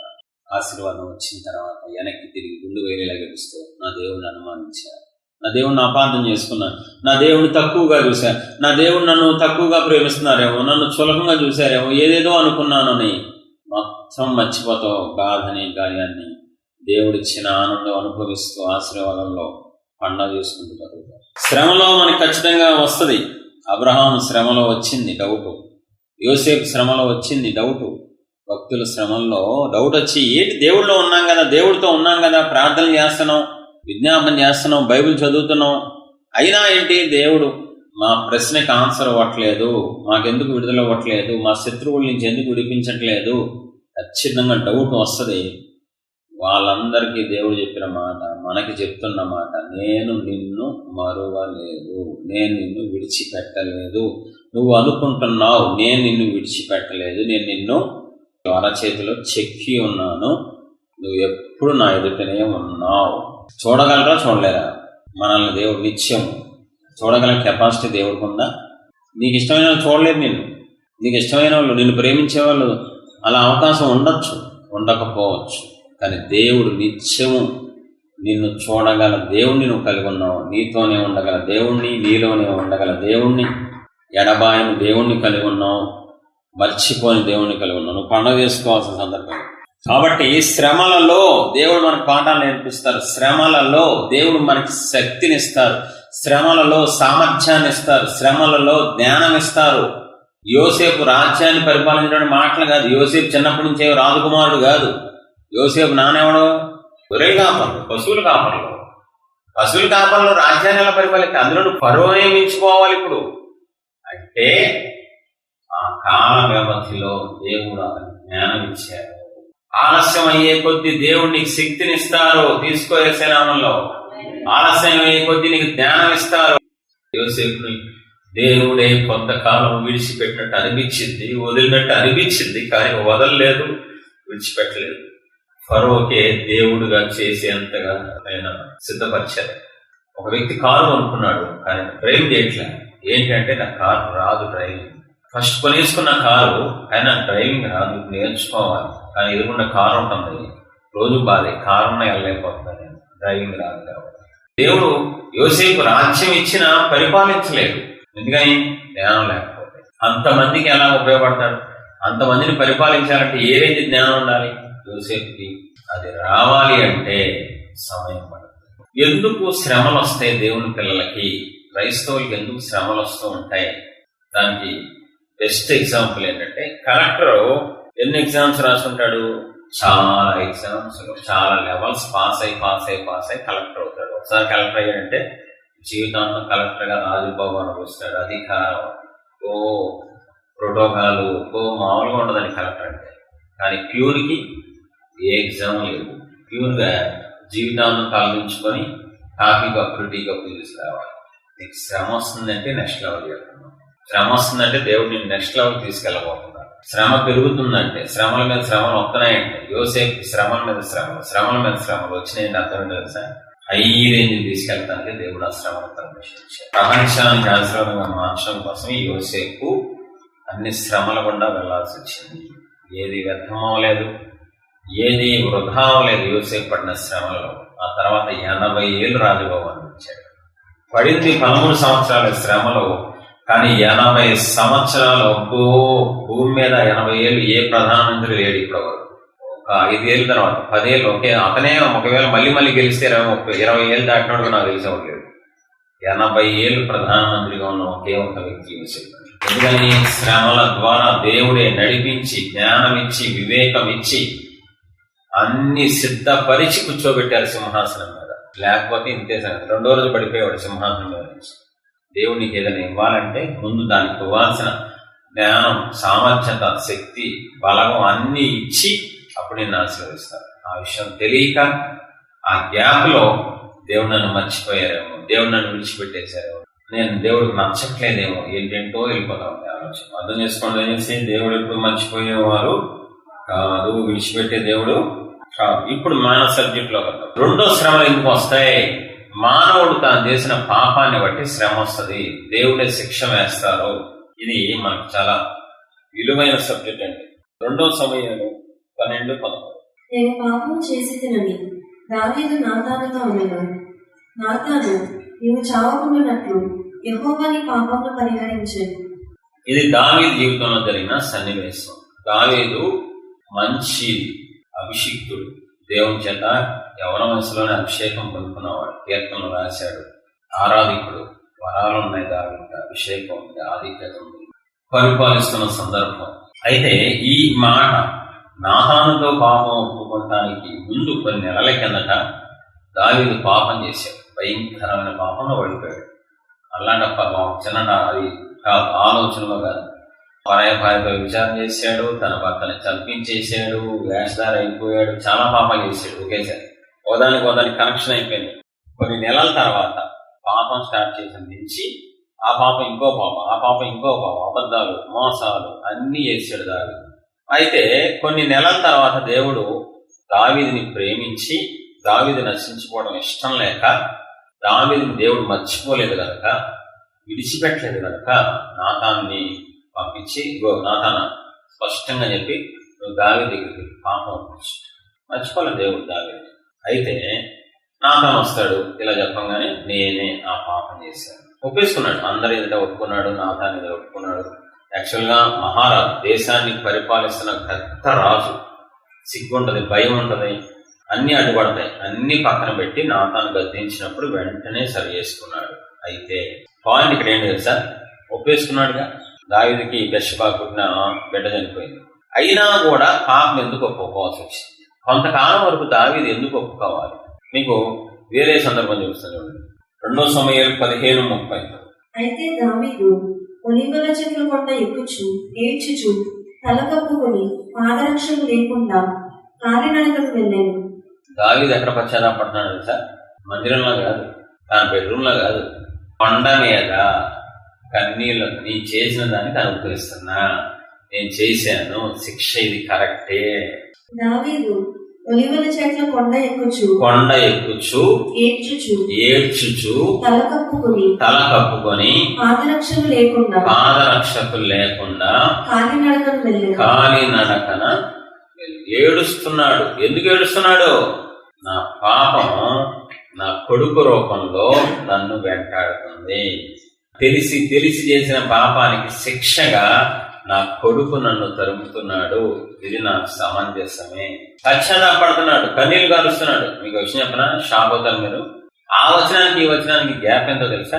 ఆశీర్వాదం వచ్చిన తర్వాత వెనక్కి తిరిగి గుండు వేలేలా గెలుస్తూ నా దేవుడిని అనుమానించాను, నా దేవుడిని అపార్థం చేసుకున్నాను, నా దేవుడిని తక్కువగా చూశాను, నా దేవుడు నన్ను తక్కువగా ప్రేమిస్తున్నారేమో, నన్ను చులకంగా చూశారేమో, ఏదేదో అనుకున్నానని మొత్తం మర్చిపోతావు. బాధని, గాయాన్ని దేవుడిచ్చిన ఆనందం అనుభవిస్తూ ఆశీర్వాదంలో పండగ చేసుకుంటూ బతుకుతావు. శ్రమలో మనకి ఖచ్చితంగా వస్తుంది. అబ్రహాం శ్రమలో వచ్చింది డౌటు, యోసేపు శ్రమలో వచ్చింది డౌటు, భక్తుల శ్రమంలో డౌట్ వచ్చి, ఏంటి దేవుడిలో ఉన్నాం కదా, దేవుడితో ఉన్నాం కదా, ప్రార్థన చేస్తున్నాం, విజ్ఞాపన చేస్తున్నాం, బైబిల్ చదువుతున్నాం, అయినా ఏంటి దేవుడు మా ప్రశ్నకి ఆన్సర్ ఇవ్వట్లేదు, మాకెందుకు విడుదల ఇవ్వట్లేదు, మా శత్రువుల నుంచి ఎందుకు విడిపించట్లేదు? ఖచ్చితంగా డౌట్ వస్తుంది. వాళ్ళందరికీ దేవుడు చెప్పిన మాట మనకి చెప్తున్న మాట, నేను నిన్ను మరువలేదు, నేను నిన్ను విడిచిపెట్టలేదు. నువ్వు అనుకుంటున్నావు నేను నిన్ను విడిచిపెట్టలేదు, నేను నిన్ను అరచేతిలో చెక్కి ఉన్నాను, నువ్వు ఎప్పుడు నా ఎదుటనే ఉన్నావు. చూడగలరా చూడలేరా? మనల్ని దేవుడు నిత్యం చూడగల కెపాసిటీ దేవుడికి ఉందా? నీకు ఇష్టమైన వాళ్ళు చూడలేరు, నీకు ఇష్టమైన వాళ్ళు, నిన్ను ప్రేమించే వాళ్ళు అలా అవకాశం ఉండొచ్చు, ఉండకపోవచ్చు. కానీ దేవుడు నిత్యము నిన్ను చూడగల దేవుణ్ణి నువ్వు కలిగి ఉన్నావు. నీతోనే ఉండగల దేవుణ్ణి, నీలోనే ఉండగల దేవుణ్ణి, ఎడబాయని దేవుణ్ణి కలిగి ఉన్నావు, మర్చిపోని దేవుణ్ణి కలిగి ఉన్నావు. నువ్వు పండుగ చేసుకోవాల్సిన సందర్భం. కాబట్టి శ్రమలలో దేవుడు మనకు పాఠాలు నేర్పిస్తారు, శ్రమలలో దేవుడు మనకి శక్తినిస్తారు, శ్రమలలో సామర్థ్యాన్ని ఇస్తారు, శ్రమలలో జ్ఞానం ఇస్తారు. యోసేపు రాజ్యాన్ని పరిపాలించడం మాటలు కాదు. యోసేపు చిన్నప్పటి నుంచే రాజకుమారుడు కాదు. యోసేపు నానేవాడు గొర్రెలు కాపర్లు, పశువులు కాపర్లు. పశువుల కాపర్లు రాజ్యాన్ని ఎలా పరిపాలిస్తే అందులో ఫరోనే మించిపోవాలి. ఇప్పుడు అంటే ఆ కాల వ్యవధిలో దేవుడు అతనికి జ్ఞానం ఇచ్చారు. ఆలస్యం అయ్యే కొద్ది దేవుడు నీకు శక్తినిస్తారు. తీసుకో యేసయ్య నామములో. ఆలస్యం అయ్యే కొద్ది నీకు జ్ఞానం ఇస్తారు. యోసేపుని దేవుడే కొంతకాలం విడిచిపెట్టినట్టు అనిపించింది, వదిలినట్టు అనిపించింది, కానీ వదలలేదు, విడిచిపెట్టలేదు. ఫరోకే దేవుడుగా చేసేంతగా ఆయన సిద్ధపరిచారు. ఒక వ్యక్తి కారు కొనుక్కున్నాడు, కానీ డ్రైవ్ చేయట్లేదు. ఏంటంటే నా కారు రాదు డ్రైవింగ్. ఫస్ట్ కొనేసుకున్న కారు ఆయన డ్రైవింగ్ రాదు, నేర్చుకోవాలి. కానీ ఎదురుకున్న కారు ఉంటుంది, రోజు బాధే, కారున్న వెళ్ళలేకపోతుంది, డ్రైవింగ్ రాదు కాబట్టి. దేవుడు యోసేపు రాజ్యం ఇచ్చినా పరిపాలించలేదు. ఎందుకని? జ్ఞానం లేకపోతే. అంతమందికి ఎలా ఉపయోగపడతాడు? అంతమందిని పరిపాలించాలంటే ఏ రేంజ్ జ్ఞానం ఉండాలి యోసేపుకి? అది రావాలి అంటే సమయం పడుతుంది. ఎందుకు శ్రమలు వస్తాయి దేవుని పిల్లలకి, క్రైస్తవులకి ఎందుకు శ్రమలు వస్తూ ఉంటాయి? దానికి బెస్ట్ ఎగ్జాంపుల్ ఏంటంటే, కలెక్టర్ ఎన్ని ఎగ్జామ్స్ రాసుకుంటాడు? చాలా ఎగ్జామ్స్, చాలా లెవెల్స్ పాస్ అయి కలెక్టర్ అవుతాడు. ఒకసారి కలెక్టర్ అయ్యాడంటే జీవితాంతం కలెక్టర్ గా రాజుబాబు అనుభవిస్తాడు. అధికారం, ప్రోటోకాలు, మామూలుగా ఉండదని కలెక్టర్ అంటే. కానీ ప్యూర్కి ఏ ఎగ్జామ్ లేదు. ప్యూర్గా జీవితాన్ని తలదించుకొని కాఫీ కప్పులు టీ కప్పులు తీసుకురావాలి. నీకు శ్రమ వస్తుందంటే నెక్స్ట్ లెవెల్ చేస్తున్నాం. శ్రమ వస్తుందంటే దేవుడిని నెక్స్ట్ లెవెల్ తీసుకెళ్ళబోతున్నాడు. శ్రమ పెరుగుతుందంటే శ్రమల మీద శ్రమలు వస్తున్నాయంటే యోసేపు శ్రమల మీద శ్రమలు వచ్చినాయంటే అర్థం తెలుసా? హై రేంజ్ తీసుకెళ్తానికి దేవుడు ఆ శ్రమను పర్మిషన్ ఇచ్చాడు. ప్రపంచానికి ఆశీర్వాదంగా మార్చడం కోసం ఈ యోసేపు అన్ని శ్రమల గుండా వెళ్లాల్సి వచ్చింది. ఏది వ్యర్థమవలేదు, ఏది వృధా అవ్వలేదు యోసేపు పడిన శ్రమలలో. ఆ తర్వాత 80 ఏళ్ళు రాజభవనాన్ని ఇచ్చాడు. పడింది 13 సంవత్సరాల శ్రమలో, కానీ 80 సంవత్సరాలు భూమి మీద 80 ఏళ్ళు ఏ ప్రధానమంత్రి లేడు ఇప్పటివరకు. ఒక 5 ఏళ్ళ తర్వాత 10 ఏళ్ళు ఒకే అతనే ఒకవేళ మళ్ళీ గెలిస్తే 20 ఏళ్ళు దాటినోడు నాకు తెలిసేవాడు. 80 ఏళ్ళు ప్రధానమంత్రిగా ఉన్న ఒకే ఒక వ్యక్తి యోసేపు. ఎందుకని? శ్రమల ద్వారా దేవుడే నడిపించి, జ్ఞానం ఇచ్చి, వివేకం ఇచ్చి, అన్ని సిద్ధపరిచి కూర్చోబెట్టారు సింహాసనం మీద. లేకపోతే ఇంతే సంగతి. 2వ రోజు పడిపోయేవాడు సింహాసనం మీద నుంచి. దేవుడు నీకు ఏదైనా ఇవ్వాలంటే ముందు దానికి ఇవ్వాల్సిన జ్ఞానం, సామర్థ్యత, శక్తి, బలము అన్ని ఇచ్చి అప్పుడు నేను ఆశీర్వదిస్తాను. ఆ విషయం తెలియక ఆ గ్యాప్ లో దేవుడు నన్ను మర్చిపోయారేమో, దేవుడు నన్ను విడిచిపెట్టేశారేమో, నేను దేవుడికి నచ్చట్లేదేమో, ఏంటేంటో వెళ్ళిపోతా ఉంది ఆలోచన. అర్థం చేసుకోండి. అనేసి దేవుడు ఎప్పుడు మర్చిపోయేవారు కాదు, విడిచిపెట్టే దేవుడు కాదు. ఇప్పుడు మానవ సబ్జెక్ట్ లో కదా 2వ శ్రమలు ఎందుకు వస్తాయి? మానవుడు తాను చేసిన పాపాన్ని బట్టి శ్రమ వస్తుంది, దేవుడే శిక్ష వేస్తారు. ఇది మనకు చాలా విలువైన సబ్జెక్ట్ అండి. 2వ సమూయేలు 12:11. నేను పాపం చేసి తినని దావీదు నాతానుగా ఉండగా, నాతాను నీవు చావకుండానట్లు యెహోవా నీ పాపమును పరిహరించాను. ఇది దావీదు జీవితంలో జరిగిన సన్నివేశం. దావీదు మంచి అభిషిక్తుడు, దేవుని చేత యవన వయసులోనే అభిషేకం పొందుకున్నవాడు, కీర్తనలు రాశాడు, ఆరాధికుడు, వరాలు ఉన్నాయి దావీదుకి, అభిషేకం ఉంది, ఆధిక్యత ఉంది, పరిపాలిస్తున్న సందర్భం. అయితే ఈ మాట నాతానుతో పాపం ఒప్పుకోవటానికి ముందు కొన్ని నెలల కిందట దావీదు పాపం చేశాడు. భయంకరమైన పాపంలో పడిపోయాడు. అలాంటి చిన్న అది కాదు, ఆలోచనలో కాదు. భార్యతో విచారణ చేశాడు, తన భర్తని చంపించేశాడు, వేషధార అయిపోయాడు, చాలా పాపాలు చేశాడు ఒకేసారి. ఓదానికి కనెక్షన్ అయిపోయింది. కొన్ని నెలల తర్వాత పాపం స్టార్ట్ చేసిన నుంచి ఆ పాపం ఇంకో పాపం, ఆ పాపం ఇంకో పాపం, అబద్ధాలు, మోసాలు అన్నీ చేశాడు దావీదు. అయితే కొన్ని నెలల తర్వాత దేవుడు దావీదుని ప్రేమించి, దావీదు నశించుకోవడం ఇష్టం లేక, దావీదుని దేవుడు మర్చిపోలేదు కనుక, విడిచిపెట్టలేదు కనుక నాతాన్ని పంపించి, ఇగో నాతాన స్పష్టంగా చెప్పి నువ్వు దావీదు దగ్గరికి పాపం మర్చిపోలేదు దేవుడు దావీదు. అయితే నాతాను వస్తాడు, ఇలా చెప్పంగానే నేనే ఆ పాపం చేశాను ఒప్పేసుకున్నాడు. అందరి ఎదుట ఒప్పుకున్నాడు, నాతాన్ని ఎదుట ఒప్పుకున్నాడు. యాక్చువల్గా మహారాజు, దేశాన్ని పరిపాలిస్తున్న పెద్ద రాజు, సిగ్గుంటది, భయం ఉంటది, అన్ని అడ్డుపడతాయి. అన్ని పక్కన పెట్టి నాతాను గద్దించినప్పుడు వెంటనే సరి చేసుకున్నాడు. అయితే పాయింట్ ఇక్కడ ఏంటి తెలుసా? ఒప్పేసుకున్నాడుగా. దావీదుకి బెత్షెబా పుట్టిన బిడ్డ చనిపోయింది. అయినా కూడా పాపం ఎందుకు ఒప్పుకోవాల్సి వచ్చింది? కొంతకాలం వరకు దావీదు ఎందుకు ఒప్పుకోవాలి? మీకు వేరే సందర్భం చూస్తాను. 2వ సమూయేలు 15:30. అయితే దావీదు ఒలీవల చెట్ల కొండ ఎక్కుచు ఏడ్చుచు తల కప్పుకొని పాదరక్షలు లేకుండా కాలినడకకు వెళ్ళాను. దావీదు ఎక్కడ పశ్చాత్తాపడుతున్నాడు తెలుసా? మందిరంలో కాదు, తన బెడ్రూమ్లో కాదు, కొండ మీద కన్నీళ్ళు, నీ చేసిన దానికి అనుగ్రహిస్తున్నా, నేను చేశాను, శిక్ష ఇది కరెక్టే. దావీదు ఒలీవల చెట్ల కొండ ఎక్కుచు ఏడ్చుచు తల కప్పుకొని పాదరక్షకులు లేకుండా కాలినడకన ఏడుస్తున్నాడు. ఎందుకు ఏడుస్తున్నాడు? నా పాపం నా కొడుకు రూపంలో నన్ను వెంటాడుతుంది. తెలిసి చేసిన పాపానికి శిక్షగా నా కొడుకు నన్ను తరుముతున్నాడు. ఇది నాకు సమంజసమే. పశ్చాత్తాపడుతున్నాడు, కన్నీళ్లు కారుస్తున్నాడు. మీకు విషయం చెప్పనా? షాక్ అవుతారు మీరు. ఆ వచనానికి ఈ వచనానికి గ్యాప్ ఎంతో తెలుసా?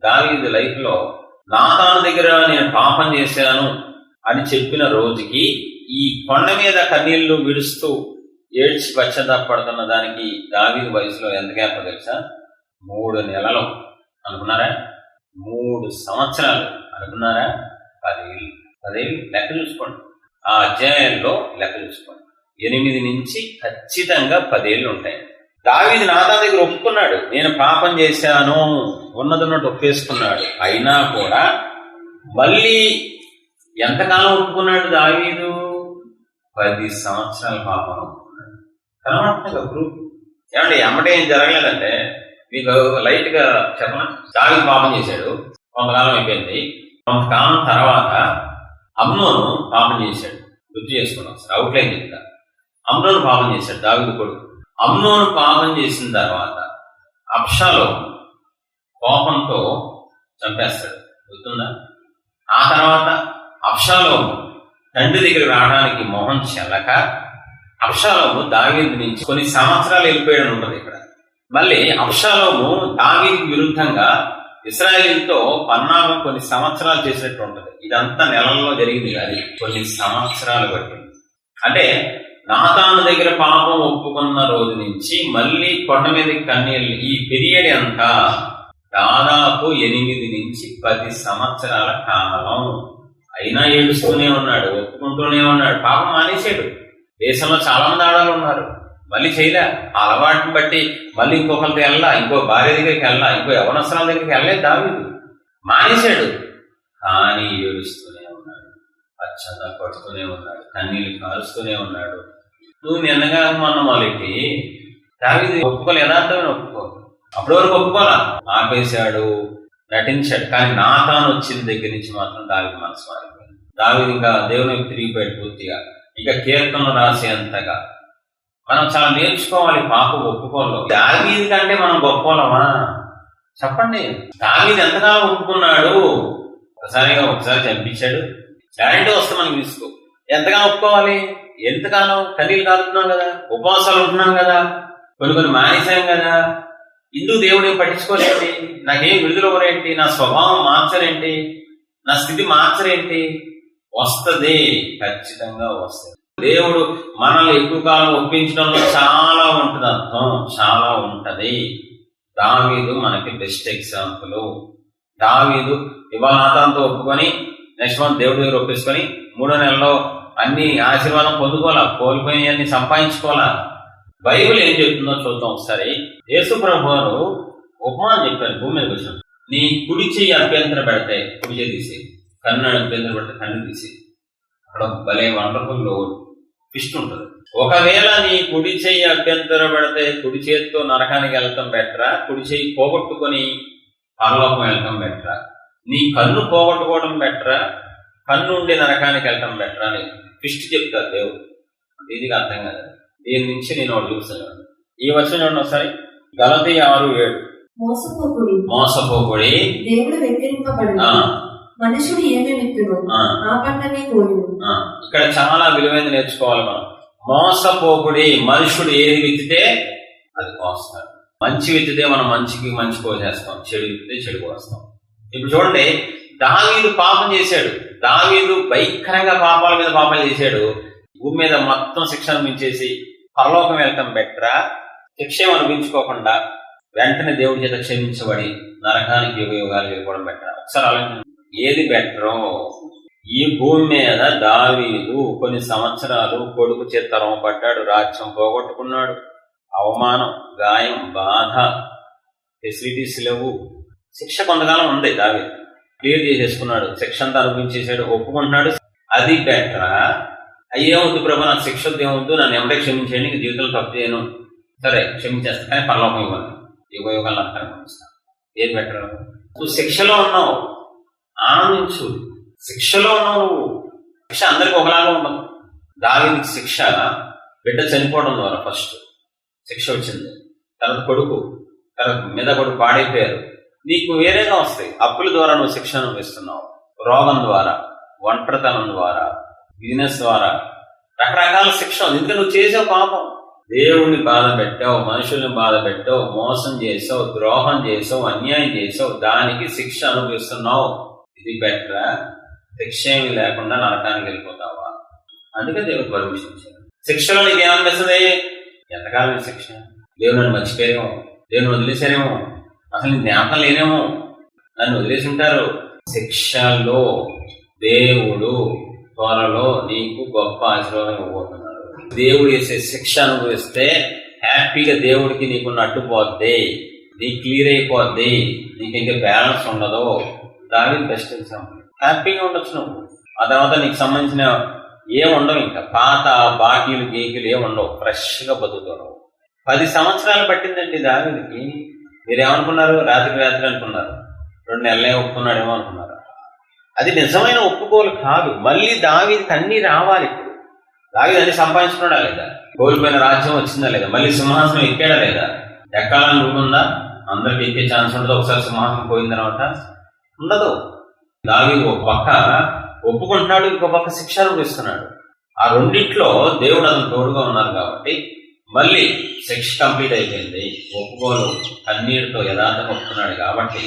దావీదు లైఫ్ లో నాతాను దగ్గర నేను పాపం చేశాను అని చెప్పిన రోజుకి ఈ కొండ మీద కన్నీళ్లు విడుస్తూ ఏడ్చి పశ్చాత్తాపడుతున్న దానికి దావీదు వయసులో ఎంత గ్యాప్ తెలుసా? 3 నెలలు అనుకున్నారా? 3 సంవత్సరాలు అనుకున్నారా? 10 ఏళ్ళు లెక్క చూసుకోండి. ఆ అధ్యాయంలో లెక్క చూసుకోండి. 8 నుంచి ఖచ్చితంగా 10 ఏళ్ళు ఉంటాయి. దావీదు నాతాను దగ్గర ఒప్పుకున్నాడు, నేను పాపం చేశాను, ఉన్నదన్నట్టు ఒప్పేసుకున్నాడు. అయినా కూడా మళ్ళీ ఎంతకాలం ఒప్పుకున్నాడు దావీదు? 10 సంవత్సరాల పాపం ఒప్పుకున్నాడు. కనబడుతుంది ప్రూఫ్. ఏమంటే ఎమ్మటే ఏం జరగలేదంటే, మీకు లైట్ గా చెప్పన, దావీదు పాపం చేశాడు, కొంతకాలం అయిపోయింది. కొంతకాలం తర్వాత అమ్నోను పాపం చేశాడు. గుర్తు చేసుకున్నాం సార్, అవుట్లైన్ చెప్తా. అమ్నోను పాపం చేశాడు, దావీదు కొడుకు. అమ్నోను పాపం చేసిన తర్వాత అబ్షాలోము కోపంతో చంపేస్తాడు, గుర్తుందా? ఆ తర్వాత అబ్షాలోము తండ్రి దగ్గర రావడానికి మొహం చెల్లక అబ్షాలోము దావీదు నుంచి కొన్ని సంవత్సరాలు వెళ్ళిపోయాడు ఉంటుంది ఇక్కడ. మళ్ళీ అబ్షాలోము దావీదుకి విరుద్ధంగా ఇశ్రాయేలుతో పన్నాగం కొన్ని సంవత్సరాలు చేసినట్టు ఉంటుంది. ఇదంతా నెలల్లో జరిగింది, అది కొన్ని సంవత్సరాలు పట్టింది. అంటే నాతాను దగ్గర పాపం ఒప్పుకున్న రోజు నుంచి మళ్ళీ కొండ మీదకి కన్నీళ్ళు, ఈ పీరియడ్ అంతా దాదాపు 8 నుంచి 10 సంవత్సరాల కాలం. అయినా ఏడుస్తూనే ఉన్నాడు, ఒప్పుకుంటూనే ఉన్నాడు. పాపం మానేశాడు. దేశంలో చాలా మంది ఆడవాళ్ళు ఉన్నారు, మళ్ళీ చేయలే. ఆ అలవాటుని బట్టి మళ్ళీ ఇంకొకరితో వెళ్ళా, ఇంకో భార్య దగ్గరికి వెళ్ళా, ఇంకో యవనస్తుల దగ్గరికి వెళ్ళలేదు దావీదు. మానేశాడు, కానీ ఏడుస్తూనే ఉన్నాడు, పశ్చాత్తాపడుతూనే ఉన్నాడు, కన్నీళ్ళు కారుస్తూనే ఉన్నాడు. నువ్వు నిన్నగా మొన్న మొదలెట్టి దావీదు ఒప్పుకోలే, యథార్థమైన ఒప్పుకో. అప్పటి వరకు ఒప్పుకోలా, ఆపేశాడు, నటించాడు. కానీ నాతాను వచ్చిన దగ్గర నుంచి మాత్రం దావీదు మనసు మారిపోయింది. దావీదు ఇంకా దేవుని తిరిగిపోయాడు పూర్తిగా. ఇక కీర్తనలు రాసేంతగా మనం చాలా నేర్చుకోవాలి పాపం ఒప్పుకోలో. దావీదు కంటే మనం గొప్పలమా చెప్పండి? దావీదు ఎంతకాలం ఒప్పుకున్నాడు? ఒకసారి చంపించాడు, గ్యారెంటీ వస్తే మనకి తీసుకో. ఎంతగానో ఒప్పుకోవాలి? ఎంతకాలం? కన్నీళ్ళు కాలుతున్నాం కదా, ఉపవాసాలు ఉంటున్నాం కదా, కొన్ని మానేశాం కదా. ఇందుకు దేవుడు ఏం పట్టించుకోలేంటి? నాకేం విడుదల ఎవరేంటి? నా స్వభావం మార్చరేంటి? నా స్థితి మార్చరేంటి? వస్తుంది, ఖచ్చితంగా వస్తుంది. దేవుడు మనల్ని ఎక్కువ కాలం ఒప్పించడంలో చాలా ఉంటుంది అర్థం, చాలా ఉంటది. దావీదు మనకి బెస్ట్ ఎగ్జాంపుల్. దావీదు ఇవాళ నాతానుతో ఒప్పుకొని నెక్స్ట్ మంత్ దేవుడి దగ్గర ఒప్పేసుకొని 3వ నెలలో అన్ని ఆశీర్వాదం పొందుకోవాలా, కోల్పోయినవన్నీ సంపాదించుకోవాలా. బైబిల్ ఏం చెప్తుందో చూద్దాం ఒకసారి. యేసు ప్రభు వారు ఉపమానం చెప్పారు, భూమి మీదకి వచ్చిన నీ కుడి చెయ్యి అభ్యంతరం పెడితే కుడి చెయ్యి తీసి, కన్ను అభ్యంతరం పెడితే కన్ను తీసి. అక్కడ భలే వండర్ఫుల్ ట్విస్ట్ ఉంటుంది. ఒకవేళ నీ కుడి చెయ్యి అభ్యంతరం పెడితే కుడి చేతితో నరకానికి వెళ్ళటం బెటరా, కుడి చెయ్యి పోగొట్టుకొని పరలోకం వెళ్ళటం బెటరా? నీ కన్ను పోగొట్టుకోవడం బెటరా, కన్ను ఉండి నరకానికి వెళ్ళటం బెటరా అని ట్విస్ట్ చెప్తారు దేవుడు. ఇదిగా అర్థం కాదు. దీని నుంచి నేను ఒకటి చూస్తాను. ఈ వచ్చిన చూడండి ఒకసారి, గలతీ 6:7. మోసపోకుడి, దేవుడు వెక్కిరింపబడును, మనుషుడు ఏమి విత్తును ఆ పంటనే కోయును. ఇక్కడ చాలా విలువైనది నేర్చుకోవాలి మనం. మోసపోకుడి, మనుషుడు ఏది విత్తితే అది కోస్తాడు. మంచి విత్తితే మనం మంచి కోసేస్తాం, చెడు విత్తితే చెడు కోస్తాం. ఇప్పుడు చూడండి, దావీదు పాపం చేశాడు. దావీదు భయంకరంగా పాపాల మీద పాపాలు చేశాడు. భూమి మీద మొత్తం శిక్ష అనిపించేసి పరలోకం వెళ్ళటం బెటరా, శిక్ష అనిపించుకోకుండా వెంటనే దేవుడి చేత క్షమించబడి నరకానికి యుగాలు వెళ్ళిపోవడం బెటరా? ఒకసారి ఆలోచించండి, ఏది బెటరో. ఈ భూమి మీద దావీదు కొన్ని సంవత్సరాలు కొడుకు చేతరం పడ్డాడు, రాజ్యం పోగొట్టుకున్నాడు, అవమానం, గాయం, బాధ, ఫెసిలిటీస్ లేవు. శిక్ష కొంతకాలం ఉంది, దావీదు క్లియర్ చేసేసుకున్నాడు, శిక్ష అంతా అనుభవించేశాడు, ఒప్పుకుంటున్నాడు. అది బెటరా? అయ్యేవద్దు ప్రభు, నాకు శిక్ష ఏమొద్దు, నన్ను ఎవరే క్షమించండి, ఇంక జీవితంలో తప్పు చేయను, సరే క్షమించేస్తాను, కానీ పరలోకం ఇవ్వండి, యుగాలు నరకానికి పంపిస్తాను. ఏది బెటర్? నువ్వు శిక్షలో ఉన్నావు, ఆనందించు. శిక్షలో ఉన్నావు నువ్వు. శిక్ష అందరికి ఒకలాగా ఉండదు. దావీదుకి శిక్ష బిడ్డ చనిపోవడం ద్వారా ఫస్ట్ శిక్ష వచ్చింది, తర్వాత కొడుకు, తర్వాత మీద కొడుకు పాడైపోయారు. నీకు వేరేగా వస్తాయి. అప్పుల ద్వారా నువ్వు శిక్ష అనుభవిస్తున్నావు, రోగం ద్వారా, ఒంటరితనం ద్వారా, బిజినెస్ ద్వారా, రకరకాల శిక్ష. ఎందుకంటే నువ్వు చేసావు పాపం, దేవుణ్ణి బాధ పెట్టావు, మనుషుల్ని బాధ పెట్టావు, మోసం చేసావు, ద్రోహం చేసావు, అన్యాయం చేసావు, దానికి శిక్ష అనుభవిస్తున్నావు. ఇది బెటరా? శిక్ష ఏమి లేకుండా నరకానికి వెళ్ళిపోతావా? అందుకే దేవుడు పర్మిషన్ ఇచ్చాడు. శిక్షలో నీకు ఏమనిపిస్తుంది? ఎంతకాలం శిక్ష? దేవుని మర్చిపోయారేమో, దేవుని వదిలేశారేమో, అసలు నీ జ్ఞాపకం లేనేమో, నన్ను వదిలేసి ఉంటారు. శిక్షలో దేవుడు త్వరలో నీకు గొప్ప ఆశీర్వాదం ఇవ్వబోతున్నారు. దేవుడు వేసే శిక్ష అనుభవిస్తే హ్యాపీగా దేవుడికి నీకు నట్టుపోద్ది, నీకు క్లియర్ అయిపోద్ది, నీకు ఇంకా బ్యాలెన్స్ ఉండదు. దానికి బెస్ట్ ఎగ్జాంపుల్. హ్యాపీగా ఉండొచ్చు నువ్వు. ఆ తర్వాత నీకు సంబంధించిన ఏముండవు, ఇంకా పాత బాకీలు గీకీలు ఏముండవు, ఫ్రెష్గా బతుకుతావు. 10 సంవత్సరాలు పట్టిందండి దావీదుకి. మీరేమనుకున్నారు? రాత్రి అనుకున్నారు. 2 నెలలే ఒప్పుకున్నాడేమో అనుకున్నారు. అది నిజమైన ఒప్పుకోలు కాదు. మళ్ళీ దావీదుకి అన్నీ రావాలి. ఇప్పుడు దావీదు అన్ని సంపాదించుకున్నాడా లేదా? కోల్పోయిన రాజ్యం వచ్చిందా లేదా? మళ్ళీ సింహాసనం ఎక్కాడా లేదా? ఎక్కాలని రూల్ ఉందా? అందరికి ఎక్కే ఛాన్స్ ఉండదు. ఒకసారి సింహాసనం పోయిన తర్వాత ఉండదు. దావీదు ఒక పక్క ఒప్పుకుంటున్నాడు, ఇంకో పక్క శిక్ష అనుభవిస్తున్నాడు. ఆ రెండిట్లో దేవుడు అతను తోడుగా ఉన్నారు కాబట్టి మళ్ళీ శిక్ష కంప్లీట్ అయిపోయింది. ఒప్పుకోలు కన్నీరుతో యథార్థంగా ఒప్పుకున్నాడు కాబట్టి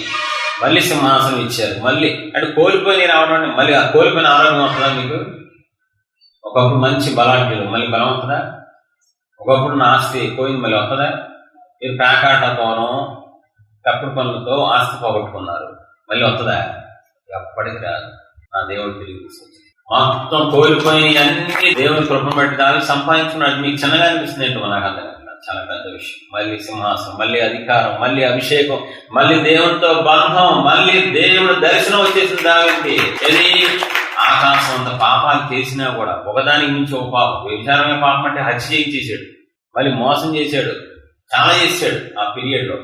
మళ్ళీ సింహాసనం ఇచ్చారు. మళ్ళీ అంటే కోల్పోయి రావడం, మళ్ళీ ఆ కోల్పోయిన ఆరోగ్యం వస్తుందా మీకు? ఒకప్పుడు మంచి బలాఢ్యులు మళ్ళీ బలం వస్తుందా? ఒకప్పుడు నా ఆస్తి పోయింది మళ్ళీ వస్తుందా? మీరు పేకాటతోనో తప్పుడు పనులతో ఆస్తి పోగొట్టుకున్నారు, మళ్ళీ వస్తుందా? ఎప్పటికి రాదు. నా దేవుడు తిరిగి తీసుకొచ్చి మొత్తం కోల్పోయి అన్ని దేవుని కృపను బట్టి దాన్ని సంపాదించుకున్నాడు. మీకు చిన్నగా అనిపిస్తుంది ఏంటో నాకు అర్థం కాదు. చాలా పెద్ద విషయం. మళ్ళీ సింహాసనం, మళ్ళీ అధికారం, మళ్ళీ అభిషేకం, మళ్ళీ దేవునితో బంధం, మళ్ళీ దేవుడు దర్శనం వచ్చేసింది దావీదుకి. ఏది? ఆకాశం అంత పాపాలు చేసినా కూడా ఒకదానికి మించి ఒక పాపం. వ్యభిచారమే పాపం అంటే హత్య చేయించేసాడు, మళ్ళీ మోసం చేశాడు, చాలా చేశాడు. ఆ పీరియడ్ లో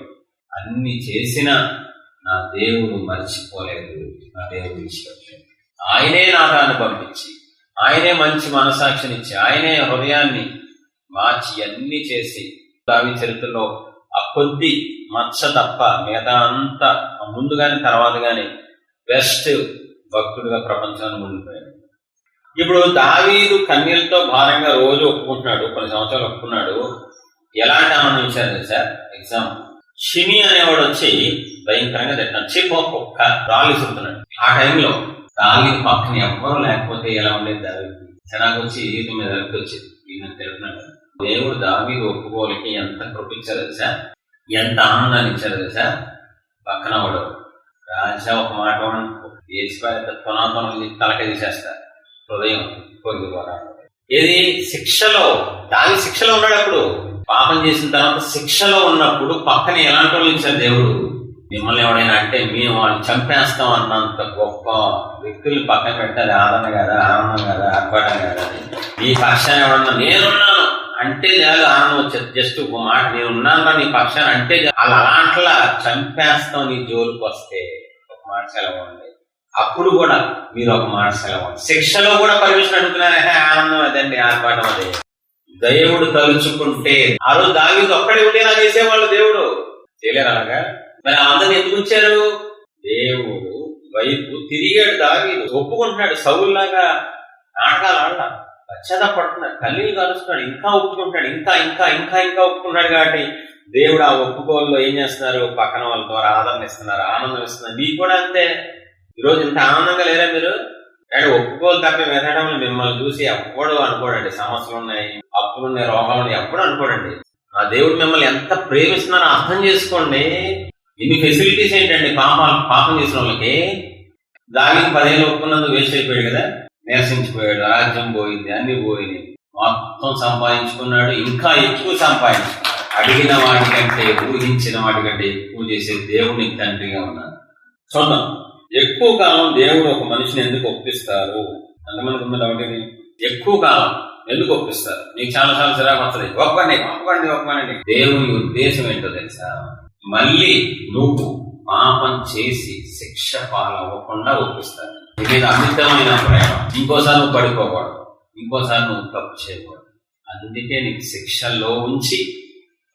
అన్ని చేసినా నా దేవుడు మర్చిపోలేదు, నా దేవుడు విడిచిపెట్టలేదు. ఆయనే నాదాన్ని పంపించి, ఆయనే మంచి మనసాక్షినిచ్చి, ఆయనే హృదయాన్ని మార్చి అన్ని చేసి దావీదు చరిత్రలో ఆ కొద్ది మచ్చ తప్ప మిగతా అంతా ముందు గాని తర్వాత గాని బెస్ట్ భక్తుడిగా ప్రపంచాన్ని ముందుపోయాడు. ఇప్పుడు దావీదు కన్నీళ్ళతో భారంగా రోజు ఒప్పుకుంటున్నాడు, కొన్ని సంవత్సరాలు ఒప్పుకున్నాడు. ఎలాంటి ఆనందం ఇచ్చారు సార్? ఎగ్జాంపుల్, షిమి అనేవాడు వచ్చి భయంకరంగా తిట్టాడు. చెప్పు ఒక్క రాళ్ళు ఇస్తున్నాడు. ఆ టైంలో దావీదు పక్కన ఎవ్వరూ లేకపోతే ఎలా ఉండేది? దావీదు చిరాకు వచ్చి ఈత మీద వచ్చేది. ఈయన తిడుతున్నాడు. దేవుడు దావీదు ఒప్పుకోలకి ఎంత కృపించారు సార్, ఎంత ఆనందాన్ని ఇచ్చారు సార్. పక్కన వాడు రాజా ఒక మాట పునాతనం తలక తీసేస్తారు, హృదయం పొంగిపోరాడు. ఏది? శిక్షలో దావీదు శిక్షలో ఉన్నాడు. అప్పుడు పాపం చేసిన తర్వాత శిక్షలో ఉన్నప్పుడు పక్కన ఎలాంటి వాళ్ళు ఇచ్చారు దేవుడు? మిమ్మల్ని ఎవడైనా అంటే మేము వాళ్ళని చంపేస్తాం అన్నంత గొప్ప వ్యక్తులు పక్కన పెట్టాలి. ఆనందం కదా, ఆనందం కదా, ఆర్భాటం కదా. ఈ పక్షాన్ని ఎవడన్నా నేనున్నాను అంటే చాలు ఆనందం వచ్చేది. జస్ట్ ఒక మాట నేనున్నాను నీ పక్షాన్ని అంటే అలాంట్లా చంపేస్తాం నీ జోలికి వస్తే ఒక మాట సెలవండి. అప్పుడు కూడా మీరు ఒక మాట సెలవండి. శిక్షలో కూడా పర్మిషన్ అడుగుతున్నారు. ఆనందం అదండి, ఆర్భాటం అదే. దేవుడు తలుచుకుంటే ఆ రోజు దావీదు ఒక్కడే ఉండేలా చేసేవాళ్ళు, దేవుడు చేయలేరు అలాగా. మరి అందరిని ఎందుకు ఉంచారు? దేవుడు వైపు తిరిగాడు. దావీదు ఒప్పుకుంటున్నాడు. సౌలులాగా నాటకాలు ఆడ పశ్చాత్తాపడుతున్నాడు, కన్నీళ్ళు కలుస్తున్నాడు, ఇంకా ఒప్పుకుంటాడు, ఇంకా ఇంకా ఇంకా ఇంకా ఒప్పుకుంటాడు. కాబట్టి దేవుడు ఆ ఒప్పుకోల్లో ఏం చేస్తున్నారు? పక్కన వాళ్ళ ద్వారా ఆదరణ ఇస్తున్నారు, ఆనందం ఇస్తున్నారు. మీకు కూడా అంతే. ఈరోజు ఇంత ఆనందంగా లేరా మీరు? అంటే ఒప్పుకోలు తప్ప వెతడంలో మిమ్మల్ని చూసి ఎప్పుడు అనుకోడండి. సమస్యలు ఉన్నాయి, అప్పులున్నాయి, రోగాలు ఉన్నాయి, ఎప్పుడు అనుకోడండి. ఆ దేవుడు మిమ్మల్ని ఎంత ప్రేమిస్తున్నారో అర్థం చేసుకోండి. ఇన్ని ఫెసిలిటీస్ ఏంటండి పాపం చేసిన వాళ్ళకి. దావీదు 10 ఏళ్ళు ఒప్పుకున్నందుకు వేస్ట్ అయిపోయాడు కదా, నిరసించిపోయాడు, రాజ్యం పోయింది, అన్ని పోయింది, మొత్తం సంపాదించుకున్నాడు, ఇంకా ఎక్కువ సంపాదించుకున్నాడు. అడిగిన వాటికంటే ఊహించిన వాటికంటే ఎక్కువ చేసే దేవుడు తండ్రిగా ఉన్నాడు. చూద్దాం, ఎక్కువ కాలం దేవుడు ఒక మనిషిని ఎందుకు ఒప్పిస్తారు? అంతమందికి ఉన్న డౌట్ ఇది. ఎక్కువ కాలం ఎందుకు ఒప్పిస్తారు? నీకు చాలా చాలా చిరాకు వస్తుంది, ఒప్పండి. దేవుని ఉద్దేశం ఏంటో తెలుసా? మళ్ళీ నువ్వు పాపం చేసి శిక్ష పాలవ్వకుండా ఒప్పిస్తారు. ఇది అమితమైన ప్రేమ. ఇంకోసారి నువ్వు పడిపోకూడదు, ఇంకోసారి నువ్వు తప్పు చేయకూడదు. అందుకే నీకు శిక్షలో ఉంచి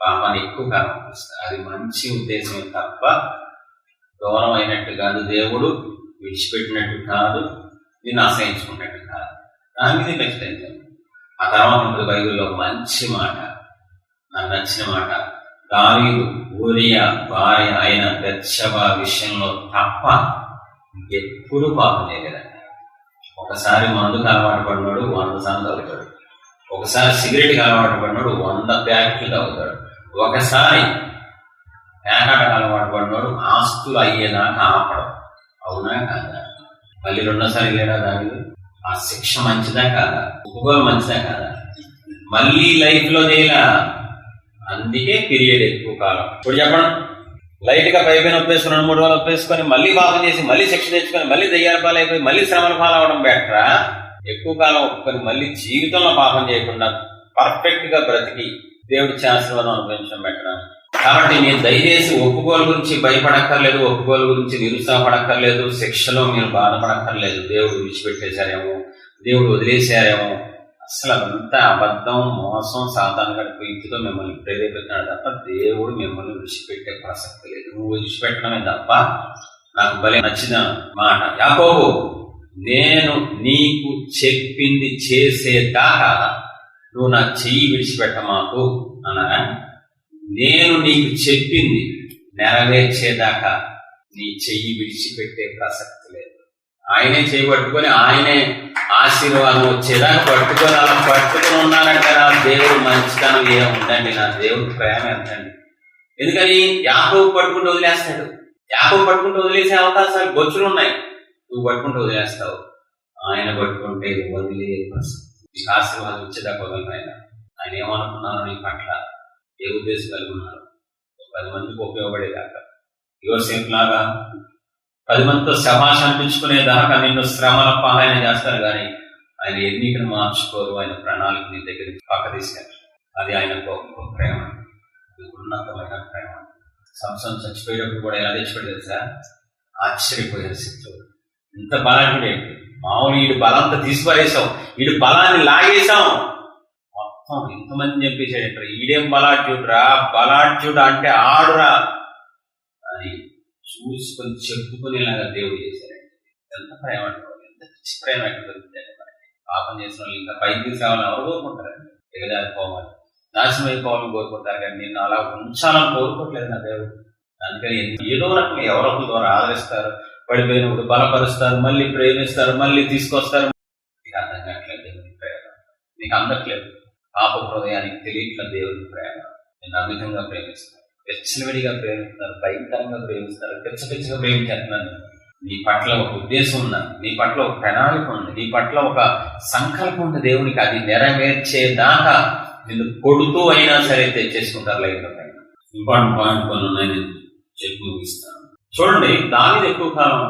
పాపాన్ని ఎక్కువ కాలం ఒప్పిస్తారు. అది మంచి ఉద్దేశమే తప్ప దూరం అయినట్టు కాదు, దేవుడు విడిచిపెట్టినట్టు కాదు, నేను ఆశ్రయించుకున్నట్టు కాదు. దాని మీద బెస్ట్ అయితే ఆ తర్వాత ఉంటుంది బైబిల్లో ఒక మంచి మాట, నాకు నచ్చిన మాట. దావీదు ఊరియా భార్య అయిన బెత్షెబా విషయంలో తప్ప ఎప్పుడు పాపం చేయలేదండి. ఒకసారి మందుకు అలవాటు పడినాడు 100 సార్లు తాగుతాడు, ఒకసారి సిగరెట్కి అలవాటు పడినాడు 100 ప్యాకెట్లు తాగుతాడు, ఒకసారి పేకాటకు అలవాటు పడినాడు ఆస్తులు అయ్యేదాకా ఆపడం. అవునా కాదా? మళ్ళీ 2వ సారి లేడా దావీదు? ఆ శిక్ష మంచిదా కాదా? ఒప్పుకోలు మంచిదా కాదా? మళ్ళీ లైఫ్ లో చేయలా, అందుకే పీరియడ్ ఎక్కువ కాలం. ఇప్పుడు చెప్పండి, లైట్ గా పైపైన ఒప్పేసుకుని 2-3 రోజులు ఒప్పేసుకొని మళ్ళీ పాపం చేసి మళ్ళీ శిక్ష తెచ్చుకొని మళ్ళీ దయ్యాల పాలైపోయి మళ్ళీ శ్రమల పాలవడం బెటరా? ఎక్కువ కాలం ఒప్పుకొని మళ్ళీ జీవితంలో పాపం చేయకుండా పర్ఫెక్ట్ గా బ్రతికి దేవుడి ఆశీర్వాదం అనుభవించడం బెటరా? కాబట్టి మీరు దయచేసి ఒప్పుకోలు గురించి భయపడక్కర్లేదు, ఒప్పుకోలు గురించి నిరుత్సాహపడక్కర్లేదు, శిక్షలో మీరు బాధపడక్కర్లేదు. దేవుడు విడిచిపెట్టేశారేమో, దేవుడు వదిలేశారేమో. అసలు అదంతా అబద్ధం, మోసం, సాతాను గడిపి ఇంటితో మిమ్మల్ని ప్రేరేపిస్తున్నాడు తప్ప దేవుడు మిమ్మల్ని విడిచిపెట్టే ప్రసక్తి లేదు. నువ్వు విడిచిపెట్టడమే తప్ప. నాకు భలే నచ్చిన మాట, యాకోబు నేను నీకు చెప్పింది చేసేదాకా నువ్వు నా చెయ్యి విడిచిపెట్ట మాకు అన్నారా? నేను నీకు చెప్పింది నెరవేర్చేదాకా నీ చెయ్యి విడిచిపెట్టే ప్రసక్తి లేదు. ఆయనే చేయబట్టుకొని ఆయనే ఆశీర్వాదం వచ్చేదాకా పట్టుకొని అలా పట్టుకొని ఉన్నానంటే నా దేవుడు మంచితనం ఏముందండి, నా దేవుడి ప్రేమ ఎంతండి. ఎందుకని యాకోబు పట్టుకుంటూ వదిలేస్తాడు. యాకోబు పట్టుకుంటూ వదిలేసే అవకాశాలు బొచ్చులు ఉన్నాయి. నువ్వు పట్టుకుంటూ వదిలేస్తావు, ఆయన పట్టుకుంటే వదిలే నీకు ఆశీర్వాదం వచ్చేదాకా వదలను. ఆయన ఏమనుకున్నాను నీ పట్ల, ఏ ఉద్దేశం కలిగి ఉన్నారు? 10 మందికి ఉపయోగపడేదాకా, యోసేపు లాగా 10 మందితో శభాష్ అనిపించుకునేదాకా నిన్ను శ్రమల పాలన చేస్తారు. కానీ ఆయన ఎన్నికను మార్చుకోరు. ఆయన ప్రణాళిక నీ దగ్గర పక్క తీసుకెళ్ళారు. అది ఆయన గొప్ప ప్రేమ, ఉన్నతమైన ప్రేమ. సంవత్సరం చచ్చిపోయేటప్పుడు కూడా ఎలా తెచ్చిపోయి తెలుసా? ఆశ్చర్యపోయారు శక్తులు. ఇంత బలాన్ని మామూలు వీడి బలంతా తీసిపారేసాం, వీడి బలాన్ని లాగేశాం, మొత్తం ఇంతమంది చంపేసాడు. ఈడేం బలాఢ్యుడురా, బలాఢ్యుడు అంటే ఆడురా అని చూసుకొని చెప్పుకునేలాగా దేవుడు చేశారండి. ఎంత ప్రేమ అనుకోవాలి, ఎంత పిచ్చి ప్రేమ దొరుకుతాయి మనకి. పాపం చేసిన వాళ్ళు ఇంకా పైకి తీసుకురావాలని ఎవరు కోరుకుంటారండి? దిగజారిపోవాలి, నాశనం అయిపోవాలని కోరుకుంటారు. కానీ నేను అలా ఉంచాలని కోరుకోవట్లేదు నా దేవుడు. అందుకని ఏదో రకంగా ఎవరొకరి ద్వారా ఆదరిస్తారు, పడిపోయినప్పుడు బలపరుస్తారు, మళ్ళీ ప్రేమిస్తారు, మళ్ళీ తీసుకొస్తారు. నీకు అర్థం కావట్లేదు దేవుని ప్రేమ, నీకు అందట్లేదు. పాప హృదయానికి తెలియట్లేదు దేవుని ప్రేమ. నేను అమితంగా ప్రేమిస్తాను, వెచ్చలవిడిగా ప్రేమిస్తారు, భయంకరంగా ప్రేమిస్తారు, పిచ్చగా ప్రేమించేస్తున్నాను. నీ పట్ల ఒక ఉద్దేశం ఉన్నది, నీ పట్ల ఒక ప్రణాళిక ఉంది, నీ పట్ల ఒక సంకల్పం ఉంది దేవునికి. అది నెరవేర్చేదాకా నిన్ను కొడుతూ అయినా సరే తెచ్చేసుకుంటారు లైఫ్ పైన. ఇంపార్టెంట్ పాయింట్ కొన్ని ఉన్నాయి, నేను చెప్పి ముగిస్తాను. చూడండి, దావీదు ఎక్కువ కాలం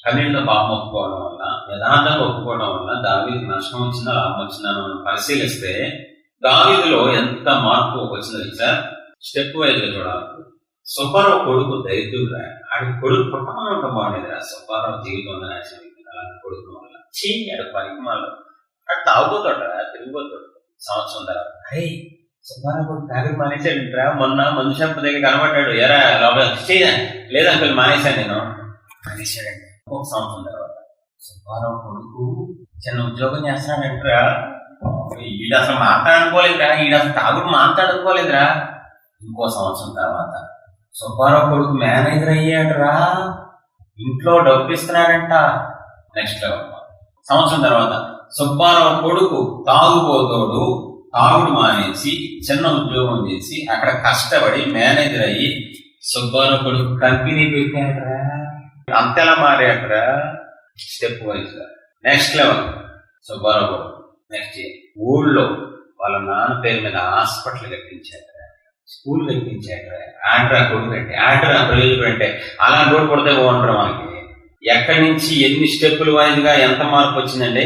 కన్నీళ్ళతో పాపం ఒప్పుకోవడం వల్ల, యథార్థంగా ఒప్పుకోవడం వల్ల దావీదుకి నష్టం వచ్చిందా లాభం వచ్చిందా మనం పరిశీలిస్తే దావీదులో ఎంత మార్పు వచ్చింది సార్? స్టెప్ వైజ్ గా చూడాలి. సుబ్బారావు కొడుకు దరిద్రుడురా, ఆడి కొడుకు పుట్టమని ఉంటాం బాగుండేదిరా. సుబ్బారావు జీవితం నాశనం అలాంటి కొడుకు వల్ల చీయాడు పనికి మళ్ళీ అటు తాగుపోతాడురా, తిరిగిపోతాడు. సంవత్సరం తర్వాత అరే సుబ్బారావు కొడుకు తాగి మానేశాడురా, మొన్న మందు షాప్ దగ్గర కనబడ్డాడు, ఎరా లోపల చేయాలి లేదా అంకుల్ మానేశాను నేను, మానేశాడండి. ఒక సంవత్సరం తర్వాత సుబ్బారావు కొడుకు చిన్న ఉద్యోగం చేస్తున్నాడంటరా. ఈడు అసలు మాట్లాడుకోలేదురా, ఈడు అసలు తాగుడు మాట్లాడుకోలేదురా. ఇంకో సంవత్సరం తర్వాత సుబ్బారావు కొడుకు మేనేజర్ అయ్యాడురా, ఇంట్లో డబ్బు ఇస్తున్నాడంట. నెక్స్ట్ సంవత్సరం తర్వాత సుబ్బారావు కొడుకు తాగుబోతోడు, తాగుడు మానేసి చిన్న ఉద్యోగం చేసి అక్కడ కష్టపడి మేనేజర్ అయ్యి సుబ్బారావు కొడుకు కంపెనీ పెట్టాడరా. అంతలా మారాడరా. స్టెప్ వైజ్ గా నెక్స్ట్ లెవెల్ సుబ్బారావు కొడుకు. నెక్స్ట్ ఊళ్ళో వాళ్ళ నాన్న పేరు మీద హాస్పిటల్ కట్టించాడు, స్కూల్ కట్టించాడు. ఆండ్రా కొడుకు అంటే ఆండ్రా ప్రయోజనం అంటే అలాంటి రోడ్డు పడితే బాగుంటారు మనకి. ఎక్కడి నుంచి ఎన్ని స్టెప్పుల వైజ్ గా ఎంత మార్పు వచ్చిందండి?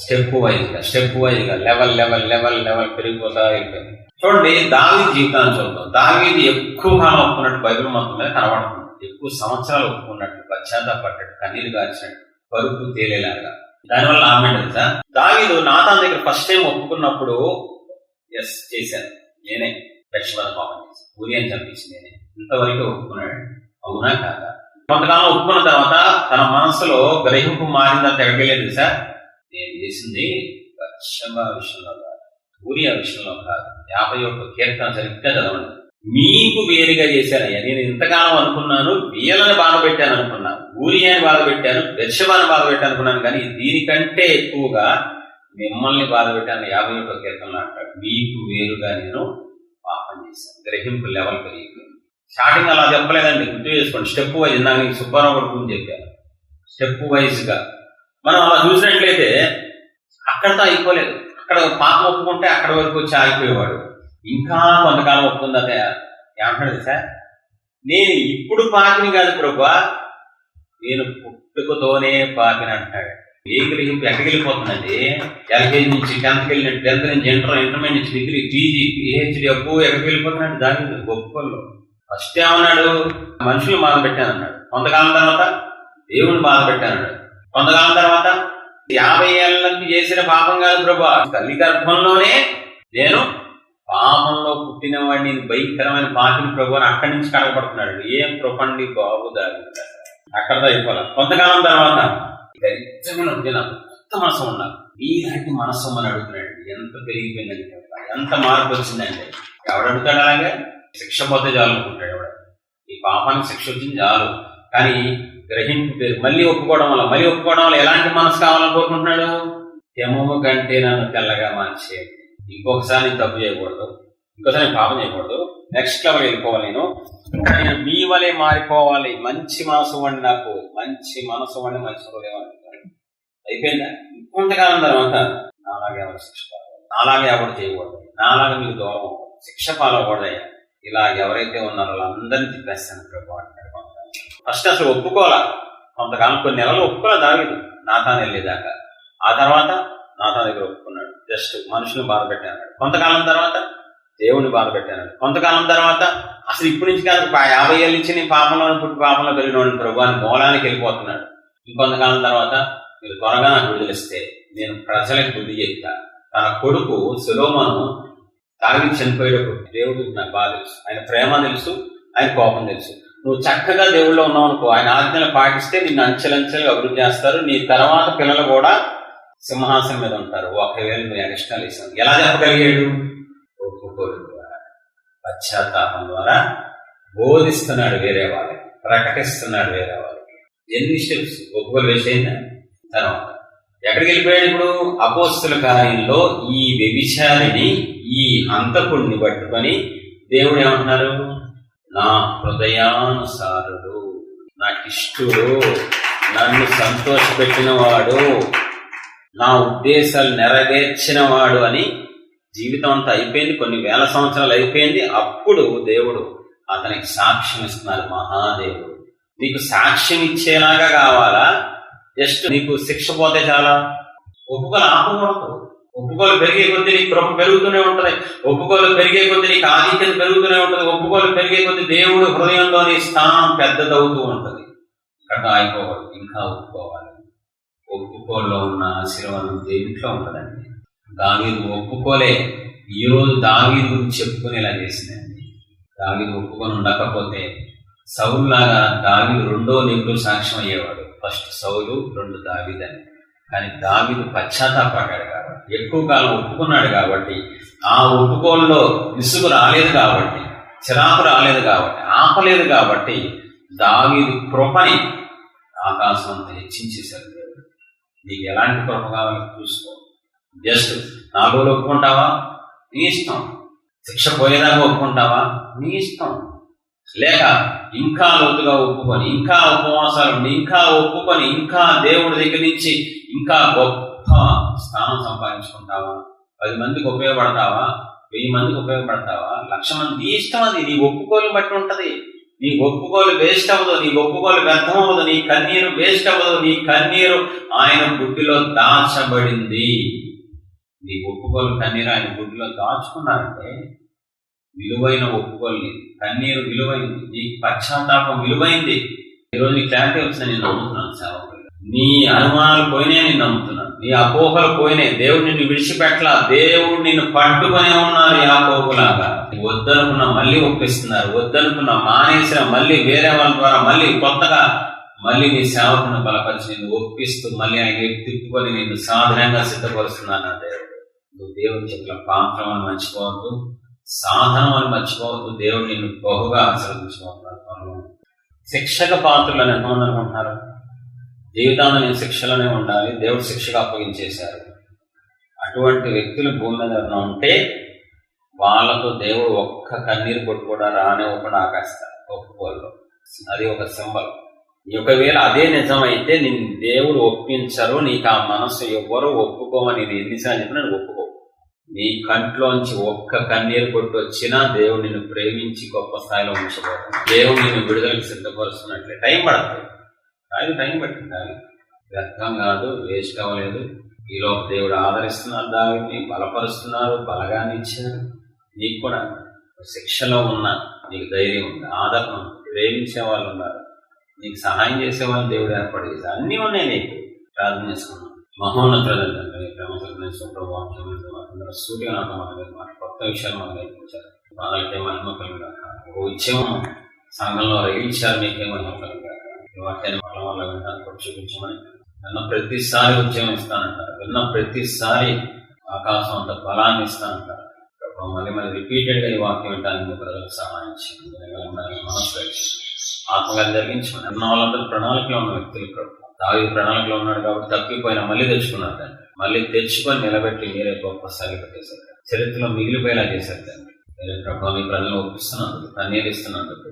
స్టెప్ వైజ్ గా లెవెల్ లెవెల్ లెవెల్ లెవెల్ పెరిగిపోతా అయిపోయింది. చూడండి, దావీదు జీవితాన్ని చూద్దాం. దావీదు ఎక్కువ కాలం ఒప్పుకున్నట్టు బైబిల్ మొత్తం మీద కనబడుతుంది. ఎక్కువ సంవత్సరాలు ఒప్పుకున్నట్టు, పశ్చాత్తాపడ్డట్టు, కన్నీరు కాచినట్టు, పరుపు తేలేలాగా. దానివల్ల ఆమె తెలుసా, దావీదు నాతాను దగ్గర ఫస్ట్ టైం ఒప్పుకున్నప్పుడు ఎస్ చేశాను నేనే, బెత్షెబా పాపం చేశాను, ఊరియాని చంపించింది నేనే, ఇంతవరకు ఒప్పుకున్నాడు. అవునా కాదా? కొంతకాలం ఒప్పుకున్న తర్వాత తన మనసులో గ్రహింపు మారిందని తెగలేదు సార్. నేను చేసింది బెత్షెబా విషయంలో కాదు, ఊరియా విషయంలో కాదు. 51 కీర్తన సరిగ్గా చదవండి. మీకు వేరుగా చేశానయ్యా. నేను ఇంతకాలం అనుకున్నాను వీళ్ళని బాధ పెట్టాను అనుకున్నాను, ఊరియాని బాధ పెట్టాను, బెత్షెబాని బాధ పెట్టాను అనుకున్నాను. కానీ దీనికంటే ఎక్కువగా మిమ్మల్ని బాధ పెట్టాను. 51 కీర్తనలో అంటాడు, మీకు వేరుగా నేను పాపం చేశాను. గ్రహింపు లెవెల్ పెరిగి స్టార్టింగ్ అలా చెప్పలేదండి, గుర్తు చేసుకోండి. స్టెప్ వైజ్, నాకు సుబ్బారావు కొడుకు చెప్పాను. స్టెప్ వైజ్ గా మనం అలా చూసినట్లయితే అక్కడతో అయిపోలేదు. అక్కడ పాపం ఒప్పుకుంటే అక్కడ వరకు వచ్చి ఆగిపోయేవాడు. ఇంకా కొంతకాలం ఒప్పుకుందట ఏమంటాడు సార్, నేను ఇప్పుడు పాపిని కాదు ప్రభువా, నేను పుట్టుకతోనే పాపిని అంటాడు. ఏ గ్రహింపు ఎక్కడికి వెళ్ళిపోతుందండి? ఎల్కేజీ నుంచి 10th వెళ్ళినట్టు, 10th నుంచి ఇంటర్మీడియట్ నుంచి డిగ్రీ, పీజీ, పిహెచ్డి, అప్పు ఎక్కడికి వెళ్ళిపోతున్నాడు? దాని గొప్పలు ఫస్ట్ ఏమన్నాడు, మనుషులు బాధ పెట్టానన్నాడు. కొంతకాలం తర్వాత దేవుని బాధ పెట్టానన్నాడు. కొంతకాలం తర్వాత 50 ఏళ్ళకి చేసిన పాపం కాదు ప్రభువా, తల్లి గర్భంలోనే నేను పాపంలో పుట్టిన వాడిని, భయంకరమైన పాపిని ప్రభు అని అక్కడి నుంచి కడగబడుతున్నాడు. ఏం ప్రపండి బాబు దాని అక్కడతో అయిపోవాలి. కొంతకాలం తర్వాత కొత్త మనసు ఉన్నారు, ఇలాంటి మనసు అని అడుగుతున్నాడు. ఎంత పెరిగిపోయిందని, ఎంత మార్పు వచ్చిందండి. ఎవడు అడుగుతాడు అలాగే? శిక్ష పోతే చాలు అనుకుంటాడు ఎవడ. ఈ పాపానికి శిక్ష వచ్చింది చాలు. కానీ గ్రహింపు పేరు మళ్ళీ ఒప్పుకోవడం వల్ల ఎలాంటి మనసు కావాలని కోరుకుంటున్నాడు? తెమము కంటే నన్ను తెల్లగా మార్చేది. ఇంకొకసారి నేను తప్పు చేయకూడదు, ఇంకోసారి నేను పాపం చేయకూడదు, నెక్స్ట్ లెవెల్ వెళ్ళిపోవాలి, నేను మీ వలే మారిపోవాలి, మంచి మనసు వండి, నాకు మంచి మనసు వండి మర్చిపోలేమనుకుంటాను. అయిపోయిందా? కొంతకాలం తర్వాత నాలాగే ఎవరు శిక్ష పాలవ్వదు, నాలాగే ఎవరు చేయకూడదు, నాలాగే మీకు దూరం శిక్ష పాలవకూడదయ్యా. ఇలా ఎవరైతే ఉన్నారో వాళ్ళందరినీ తిప్పేస్తాను ప్రభు అంటాడు. ఫస్ట్ అసలు ఒప్పుకోవాలా. కొంతకాలం కొన్ని నెలలు ఒప్పుకోలే దావీదు నాతాను వెళ్ళేదాకా. ఆ తర్వాత నాతాను దగ్గర ఒప్పుకున్నాడు, జస్ట్ మనుషులను బాధ పెట్టాను. కొంతకాలం తర్వాత దేవుని బాధ పెట్టాను. కొంతకాలం తర్వాత అసలు ఇప్పటి నుంచి కాదు, 50 ఏళ్ళ నుంచి నేను పాపంలో పుట్టి పాపంలో పెరిగినోడిని ప్రభు అని మూలానికి వెళ్ళిపోతున్నాడు. ఇంకొంతకాలం తర్వాత మీరు త్వరగా నాకు విడుదలిస్తే నేను ప్రజలకు బుద్ధి చెప్తా. తన కొడుకు సొలొమోను దావీదు చనిపోయేటప్పుడు దేవుడు నాకు బాగా తెలుసు, ఆయన ప్రేమ తెలుసు, ఆయన కోపం తెలుసు. నువ్వు చక్కగా దేవుళ్ళో ఉన్నావు అనుకో, ఆయన ఆజ్ఞలు పాటిస్తే నిన్ను అంచెలంచెలుగా అభివృద్ధి చేస్తారు. నీ తర్వాత పిల్లలు కూడా సింహాసనం మీద ఉంటారు. ఒకవేళ నువ్వు ఎక్స్ట్రాలు ఇస్తాను. ఎలా చెప్పగలిగాడు? ఒప్పుకోవడం ద్వారా, పశ్చాత్తాపం ద్వారా బోధిస్తున్నాడు వేరే వాళ్ళకి, ప్రకటిస్తున్నాడు వేరే వాళ్ళకి. ఎన్ని స్టెప్స్ ఒప్పుకోలు వేసేయిందా? తర్వాత ఎక్కడికి వెళ్ళిపోయాడు? ఇప్పుడు అపోస్తుల కార్యంలో ఈ వ్యభిచారిని, ఈ హంతకుడిని పట్టుకొని దేవుడు ఏమంటున్నారు? నా హృదయానుసారుడు, నాకిష్టుడు, నన్ను సంతోషపెట్టిన వాడు, నా ఉద్దేశాలు నెరవేర్చిన వాడు అని జీవితం అంతా అయిపోయింది, కొన్ని వేల సంవత్సరాలు అయిపోయింది. అప్పుడు దేవుడు అతనికి సాక్ష్యం ఇస్తున్నారు. మహాదేవుడు నీకు సాక్ష్యం ఇచ్చేలాగా కావాలా? జస్ట్ నీకు శిక్ష పోతే చాలా? ఒప్పుకోలు ఆపకూడదు. ఒప్పుకోలు పెరిగే కొద్దీ నీకు కృప పెరుగుతూనే ఉంటది. ఒప్పుకోలు పెరిగే కొద్దీ నీకు ఆధిక్యత పెరుగుతూనే ఉంటది. ఒప్పుకోలు పెరిగే కొద్దీ దేవుడు హృదయంలోని స్థానం పెద్దదవుతూ ఉంటది. ఇక్కడ ఆగిపోవాలి, ఇంకా ఒప్పుకోవాలి. ఒప్పుకోల్లో ఉన్న ఆశీర్వాదం దేంట్లో ఉంటదండి. దావీదు ఒప్పుకోలే. ఈ రోజు దావీదు గురించి చెప్పుకునేలా చేసిందండి. దావీదు ఒప్పుకొని ఉండకపోతే సౌలులాగా దావీదు 2వ నెంబరు సాక్ష్యం అయ్యేవాడు. ఫస్ట్ సౌలు, 2 దావీదు అని. కానీ దావీదు పశ్చాత్తాపడ్డాడు కాబట్టి, ఎక్కువ కాలం ఒప్పుకున్నాడు కాబట్టి, ఆ ఒప్పుకోల్లో విసుగు రాలేదు కాబట్టి, చిరాకు రాలేదు కాబట్టి, ఆపలేదు కాబట్టి దావీదు కృపని ఆకాశం అంతా హెచ్చించేశారు దేవుడు. నీకు ఎలాంటి కృప కావాలో చూసుకో. జస్ట్ 4 రోజులు ఒప్పుకుంటావా? నీ ఇష్టం. శిక్ష పోయేదాకా ఒప్పుకుంటావా? నీ ఇష్టం. లేక ఇంకా లోతుగా ఒప్పుకొని, ఇంకా ఉపవాసాలు, ఇంకా ఒప్పుకొని, ఇంకా దేవుడి దగ్గర నుంచి ఇంకా గొప్ప స్థానం సంపాదించుకుంటావా? 10 మందికి ఉపయోగపడతావా? 1000 మందికి ఉపయోగపడతావా? 1,00,000 మంది. నీ ఇష్టం. అది నీ ఒప్పుకోలు బట్టి ఉంటది. నీ ఒప్పుకోలు వేస్ట్ అవ్వదు, నీ ఒప్పుకోలు వ్యర్థం అవ్వదు, నీ కన్నీరు వేస్ట్ అవ్వదు. నీ కన్నీరు ఆయన గుడ్డిలో దాచబడింది. నీ ఒప్పుకోలు కన్నీరు ఆయన గుడ్డిలో దాచుకున్నారంటే విలువైన ఒప్పుకోలు. కన్నీరు విలువైంది, నీ పశ్చాత్తాపం విలువైంది. ఈరోజు నీ క్లారిటీ వచ్చిందని నేను నమ్ముతున్నాను. సేవకులు, నీ అనుమానాలు పోయినాయి, నేను నమ్ముతున్నాను. నీ అపోహలు పోయినాయి. దేవుడు నిన్ను విడిచిపెట్టలా. దేవుడు నిన్ను పట్టుకునే ఉన్నారు. యాకోబులాగా వద్దనుకున్న మళ్ళీ ఒప్పిస్తున్నారు, వద్దనుకున్న మానేసిన మళ్ళీ వేరే వాళ్ళ ద్వారా మళ్ళీ కొత్తగా మళ్ళీ నీ సేవకుని బలపరిచి నిన్ను ఒప్పిస్తూ మళ్ళీ ఆయన తిప్పుకొని నిన్ను సాధనంగా సిద్ధపరుస్తున్నాను. దేవుడు, నువ్వు దేవుని చెప్పిన పాత్రం అని మర్చిపోవద్దు, సాధనం అని మర్చిపోవద్దు. దేవుడు నిన్ను బహుగా ఆశీర్వదించుకుంటున్నారు. శిక్షక పాత్రలు అని ఎంతమంది అనుకుంటున్నారు? జీవితాంలో నేను శిక్షలోనే ఉండాలి, దేవుడు శిక్షగా అప్పగించేశారు. అటువంటి వ్యక్తులు భూమి మీద ఉంటే వాళ్ళతో దేవుడు ఒక్క కన్నీరు పొట్టు కూడా రానివ్వకుండా ఆకాస్తారు ఒప్పుకోలు. అది ఒక సింబల్. ఒకవేళ అదే నిజమైతే నిన్ను దేవుడు ఒప్పించరు, నీకు ఆ మనసు ఎవ్వరు ఒప్పుకోమని నేను ఎన్నిసార్లు చెప్పినా నువ్వు ఒప్పుకో. నీ కంట్లోంచి ఒక్క కన్నీరు కొట్టు వచ్చినా దేవుడు నిన్ను ప్రేమించి గొప్ప స్థాయిలో ఉంచబోతాడు. దేవుడు నిన్ను విడుదలకు సిద్ధపరుస్తున్నట్లే టైం పడుతుంది. అది టైం పట్టింది. అది వ్యర్థం కాదు, వేస్ట్ అవ్వలేదు. ఈలోపు దేవుడు ఆదరిస్తున్నారు, దావిని బలపరుస్తున్నారు, బలగాన్ని ఇచ్చారు. నీకు కూడా శిక్షలో ఉన్నా నీకు ధైర్యం ఉంది, ఆదరణ ఉంది, ప్రేమించే వాళ్ళు ఉన్నారు, నీకు సహాయం చేసే వాళ్ళు దేవుడు ఏర్పాటు చేశారు. అన్నీ ఉన్నాయి. నీకు ప్రార్థన చేసుకున్నాను. మహోన్నతుడు సూటిగా నాకు మాట కొత్త విషయాలు మనకు నేర్పించారు. వాళ్ళకే మహిమ కలిగాక ఒక ఉద్యమం సంఘంలో రగిలించారు. మీకే మహిమ కలిగాక వాటిని వాళ్ళ వల్ల వినడానికి కూడా చూపించమని విన్న ప్రతిసారి ఉద్యమం ఇస్తానంటారు. విన్న ప్రతిసారి ఆకాశం అంత బలాన్ని ఇస్తానంటారు. మళ్ళీ మళ్ళీ రిపీటెడ్గా ఈ వాక్యం వినడానికి మీ ప్రజలకు సహాయం చేయండి. మనసు ఆత్మగారి జరిగించమని ఉన్న వాళ్ళందరూ ప్రణాళికలో ఉన్న వ్యక్తులు ప్రభు. దావీదు ప్రణాళికలో ఉన్నాడు కాబట్టి తప్పిపోయినా మళ్ళీ తెచ్చుకున్నారు తండ్రి. మళ్ళీ తెచ్చుకొని నిలబెట్టి మీరే గొప్ప స్థాయి పెట్టేశారు. చరిత్రలో మిగిలిపోయేలా చేశారు తండ్రి. మీరే ప్రభావ మీ ప్రజలు ఒప్పిస్తున్నందుకు, కన్నీరిస్తున్నందుకు,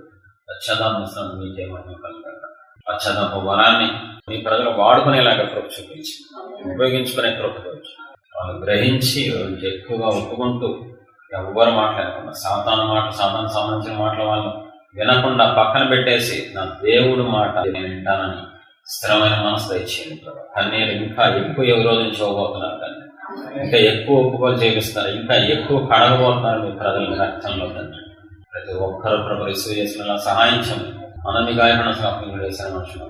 పశ్చాత్తాపం ఇస్తున్నందుకు మీకే మహిమ కలుగాక. పశ్చాత్తాప వరాన్ని మీ ప్రజలు వాడుకునేలాగా కృప చూపించి ఉపయోగించుకునే కృప చూపించి వాళ్ళు గ్రహించి ఎక్కువగా ఒప్పుకుంటూ ఎవ్వరు మాట్లాడకుండా సాతాను సంబంధించిన మాటల వాళ్ళు వినకుండా పక్కన పెట్టేసి నా దేవుడు మాట నేను వింటానని స్థిరమైన మనసు దయచేయండి ప్రభావ. కన్నీరు ఇంకా ఎక్కువ ఏ రోజు నుంచి ఇవ్వబోతున్నారు తండ్రి. ఇంకా ఎక్కువ ఒప్పుకోలు చేపిస్తారు, ఇంకా ఎక్కువ కడగబోతున్నారు మీ ప్రజల రక్తంలో తండ్రి. ప్రతి ఒక్కరు ప్రభు రిసీవ్ చేసిన సహాయించండి. మనల్ని గాయపడిన సాఫ్ట్వేర్ చేసిన మనుషులు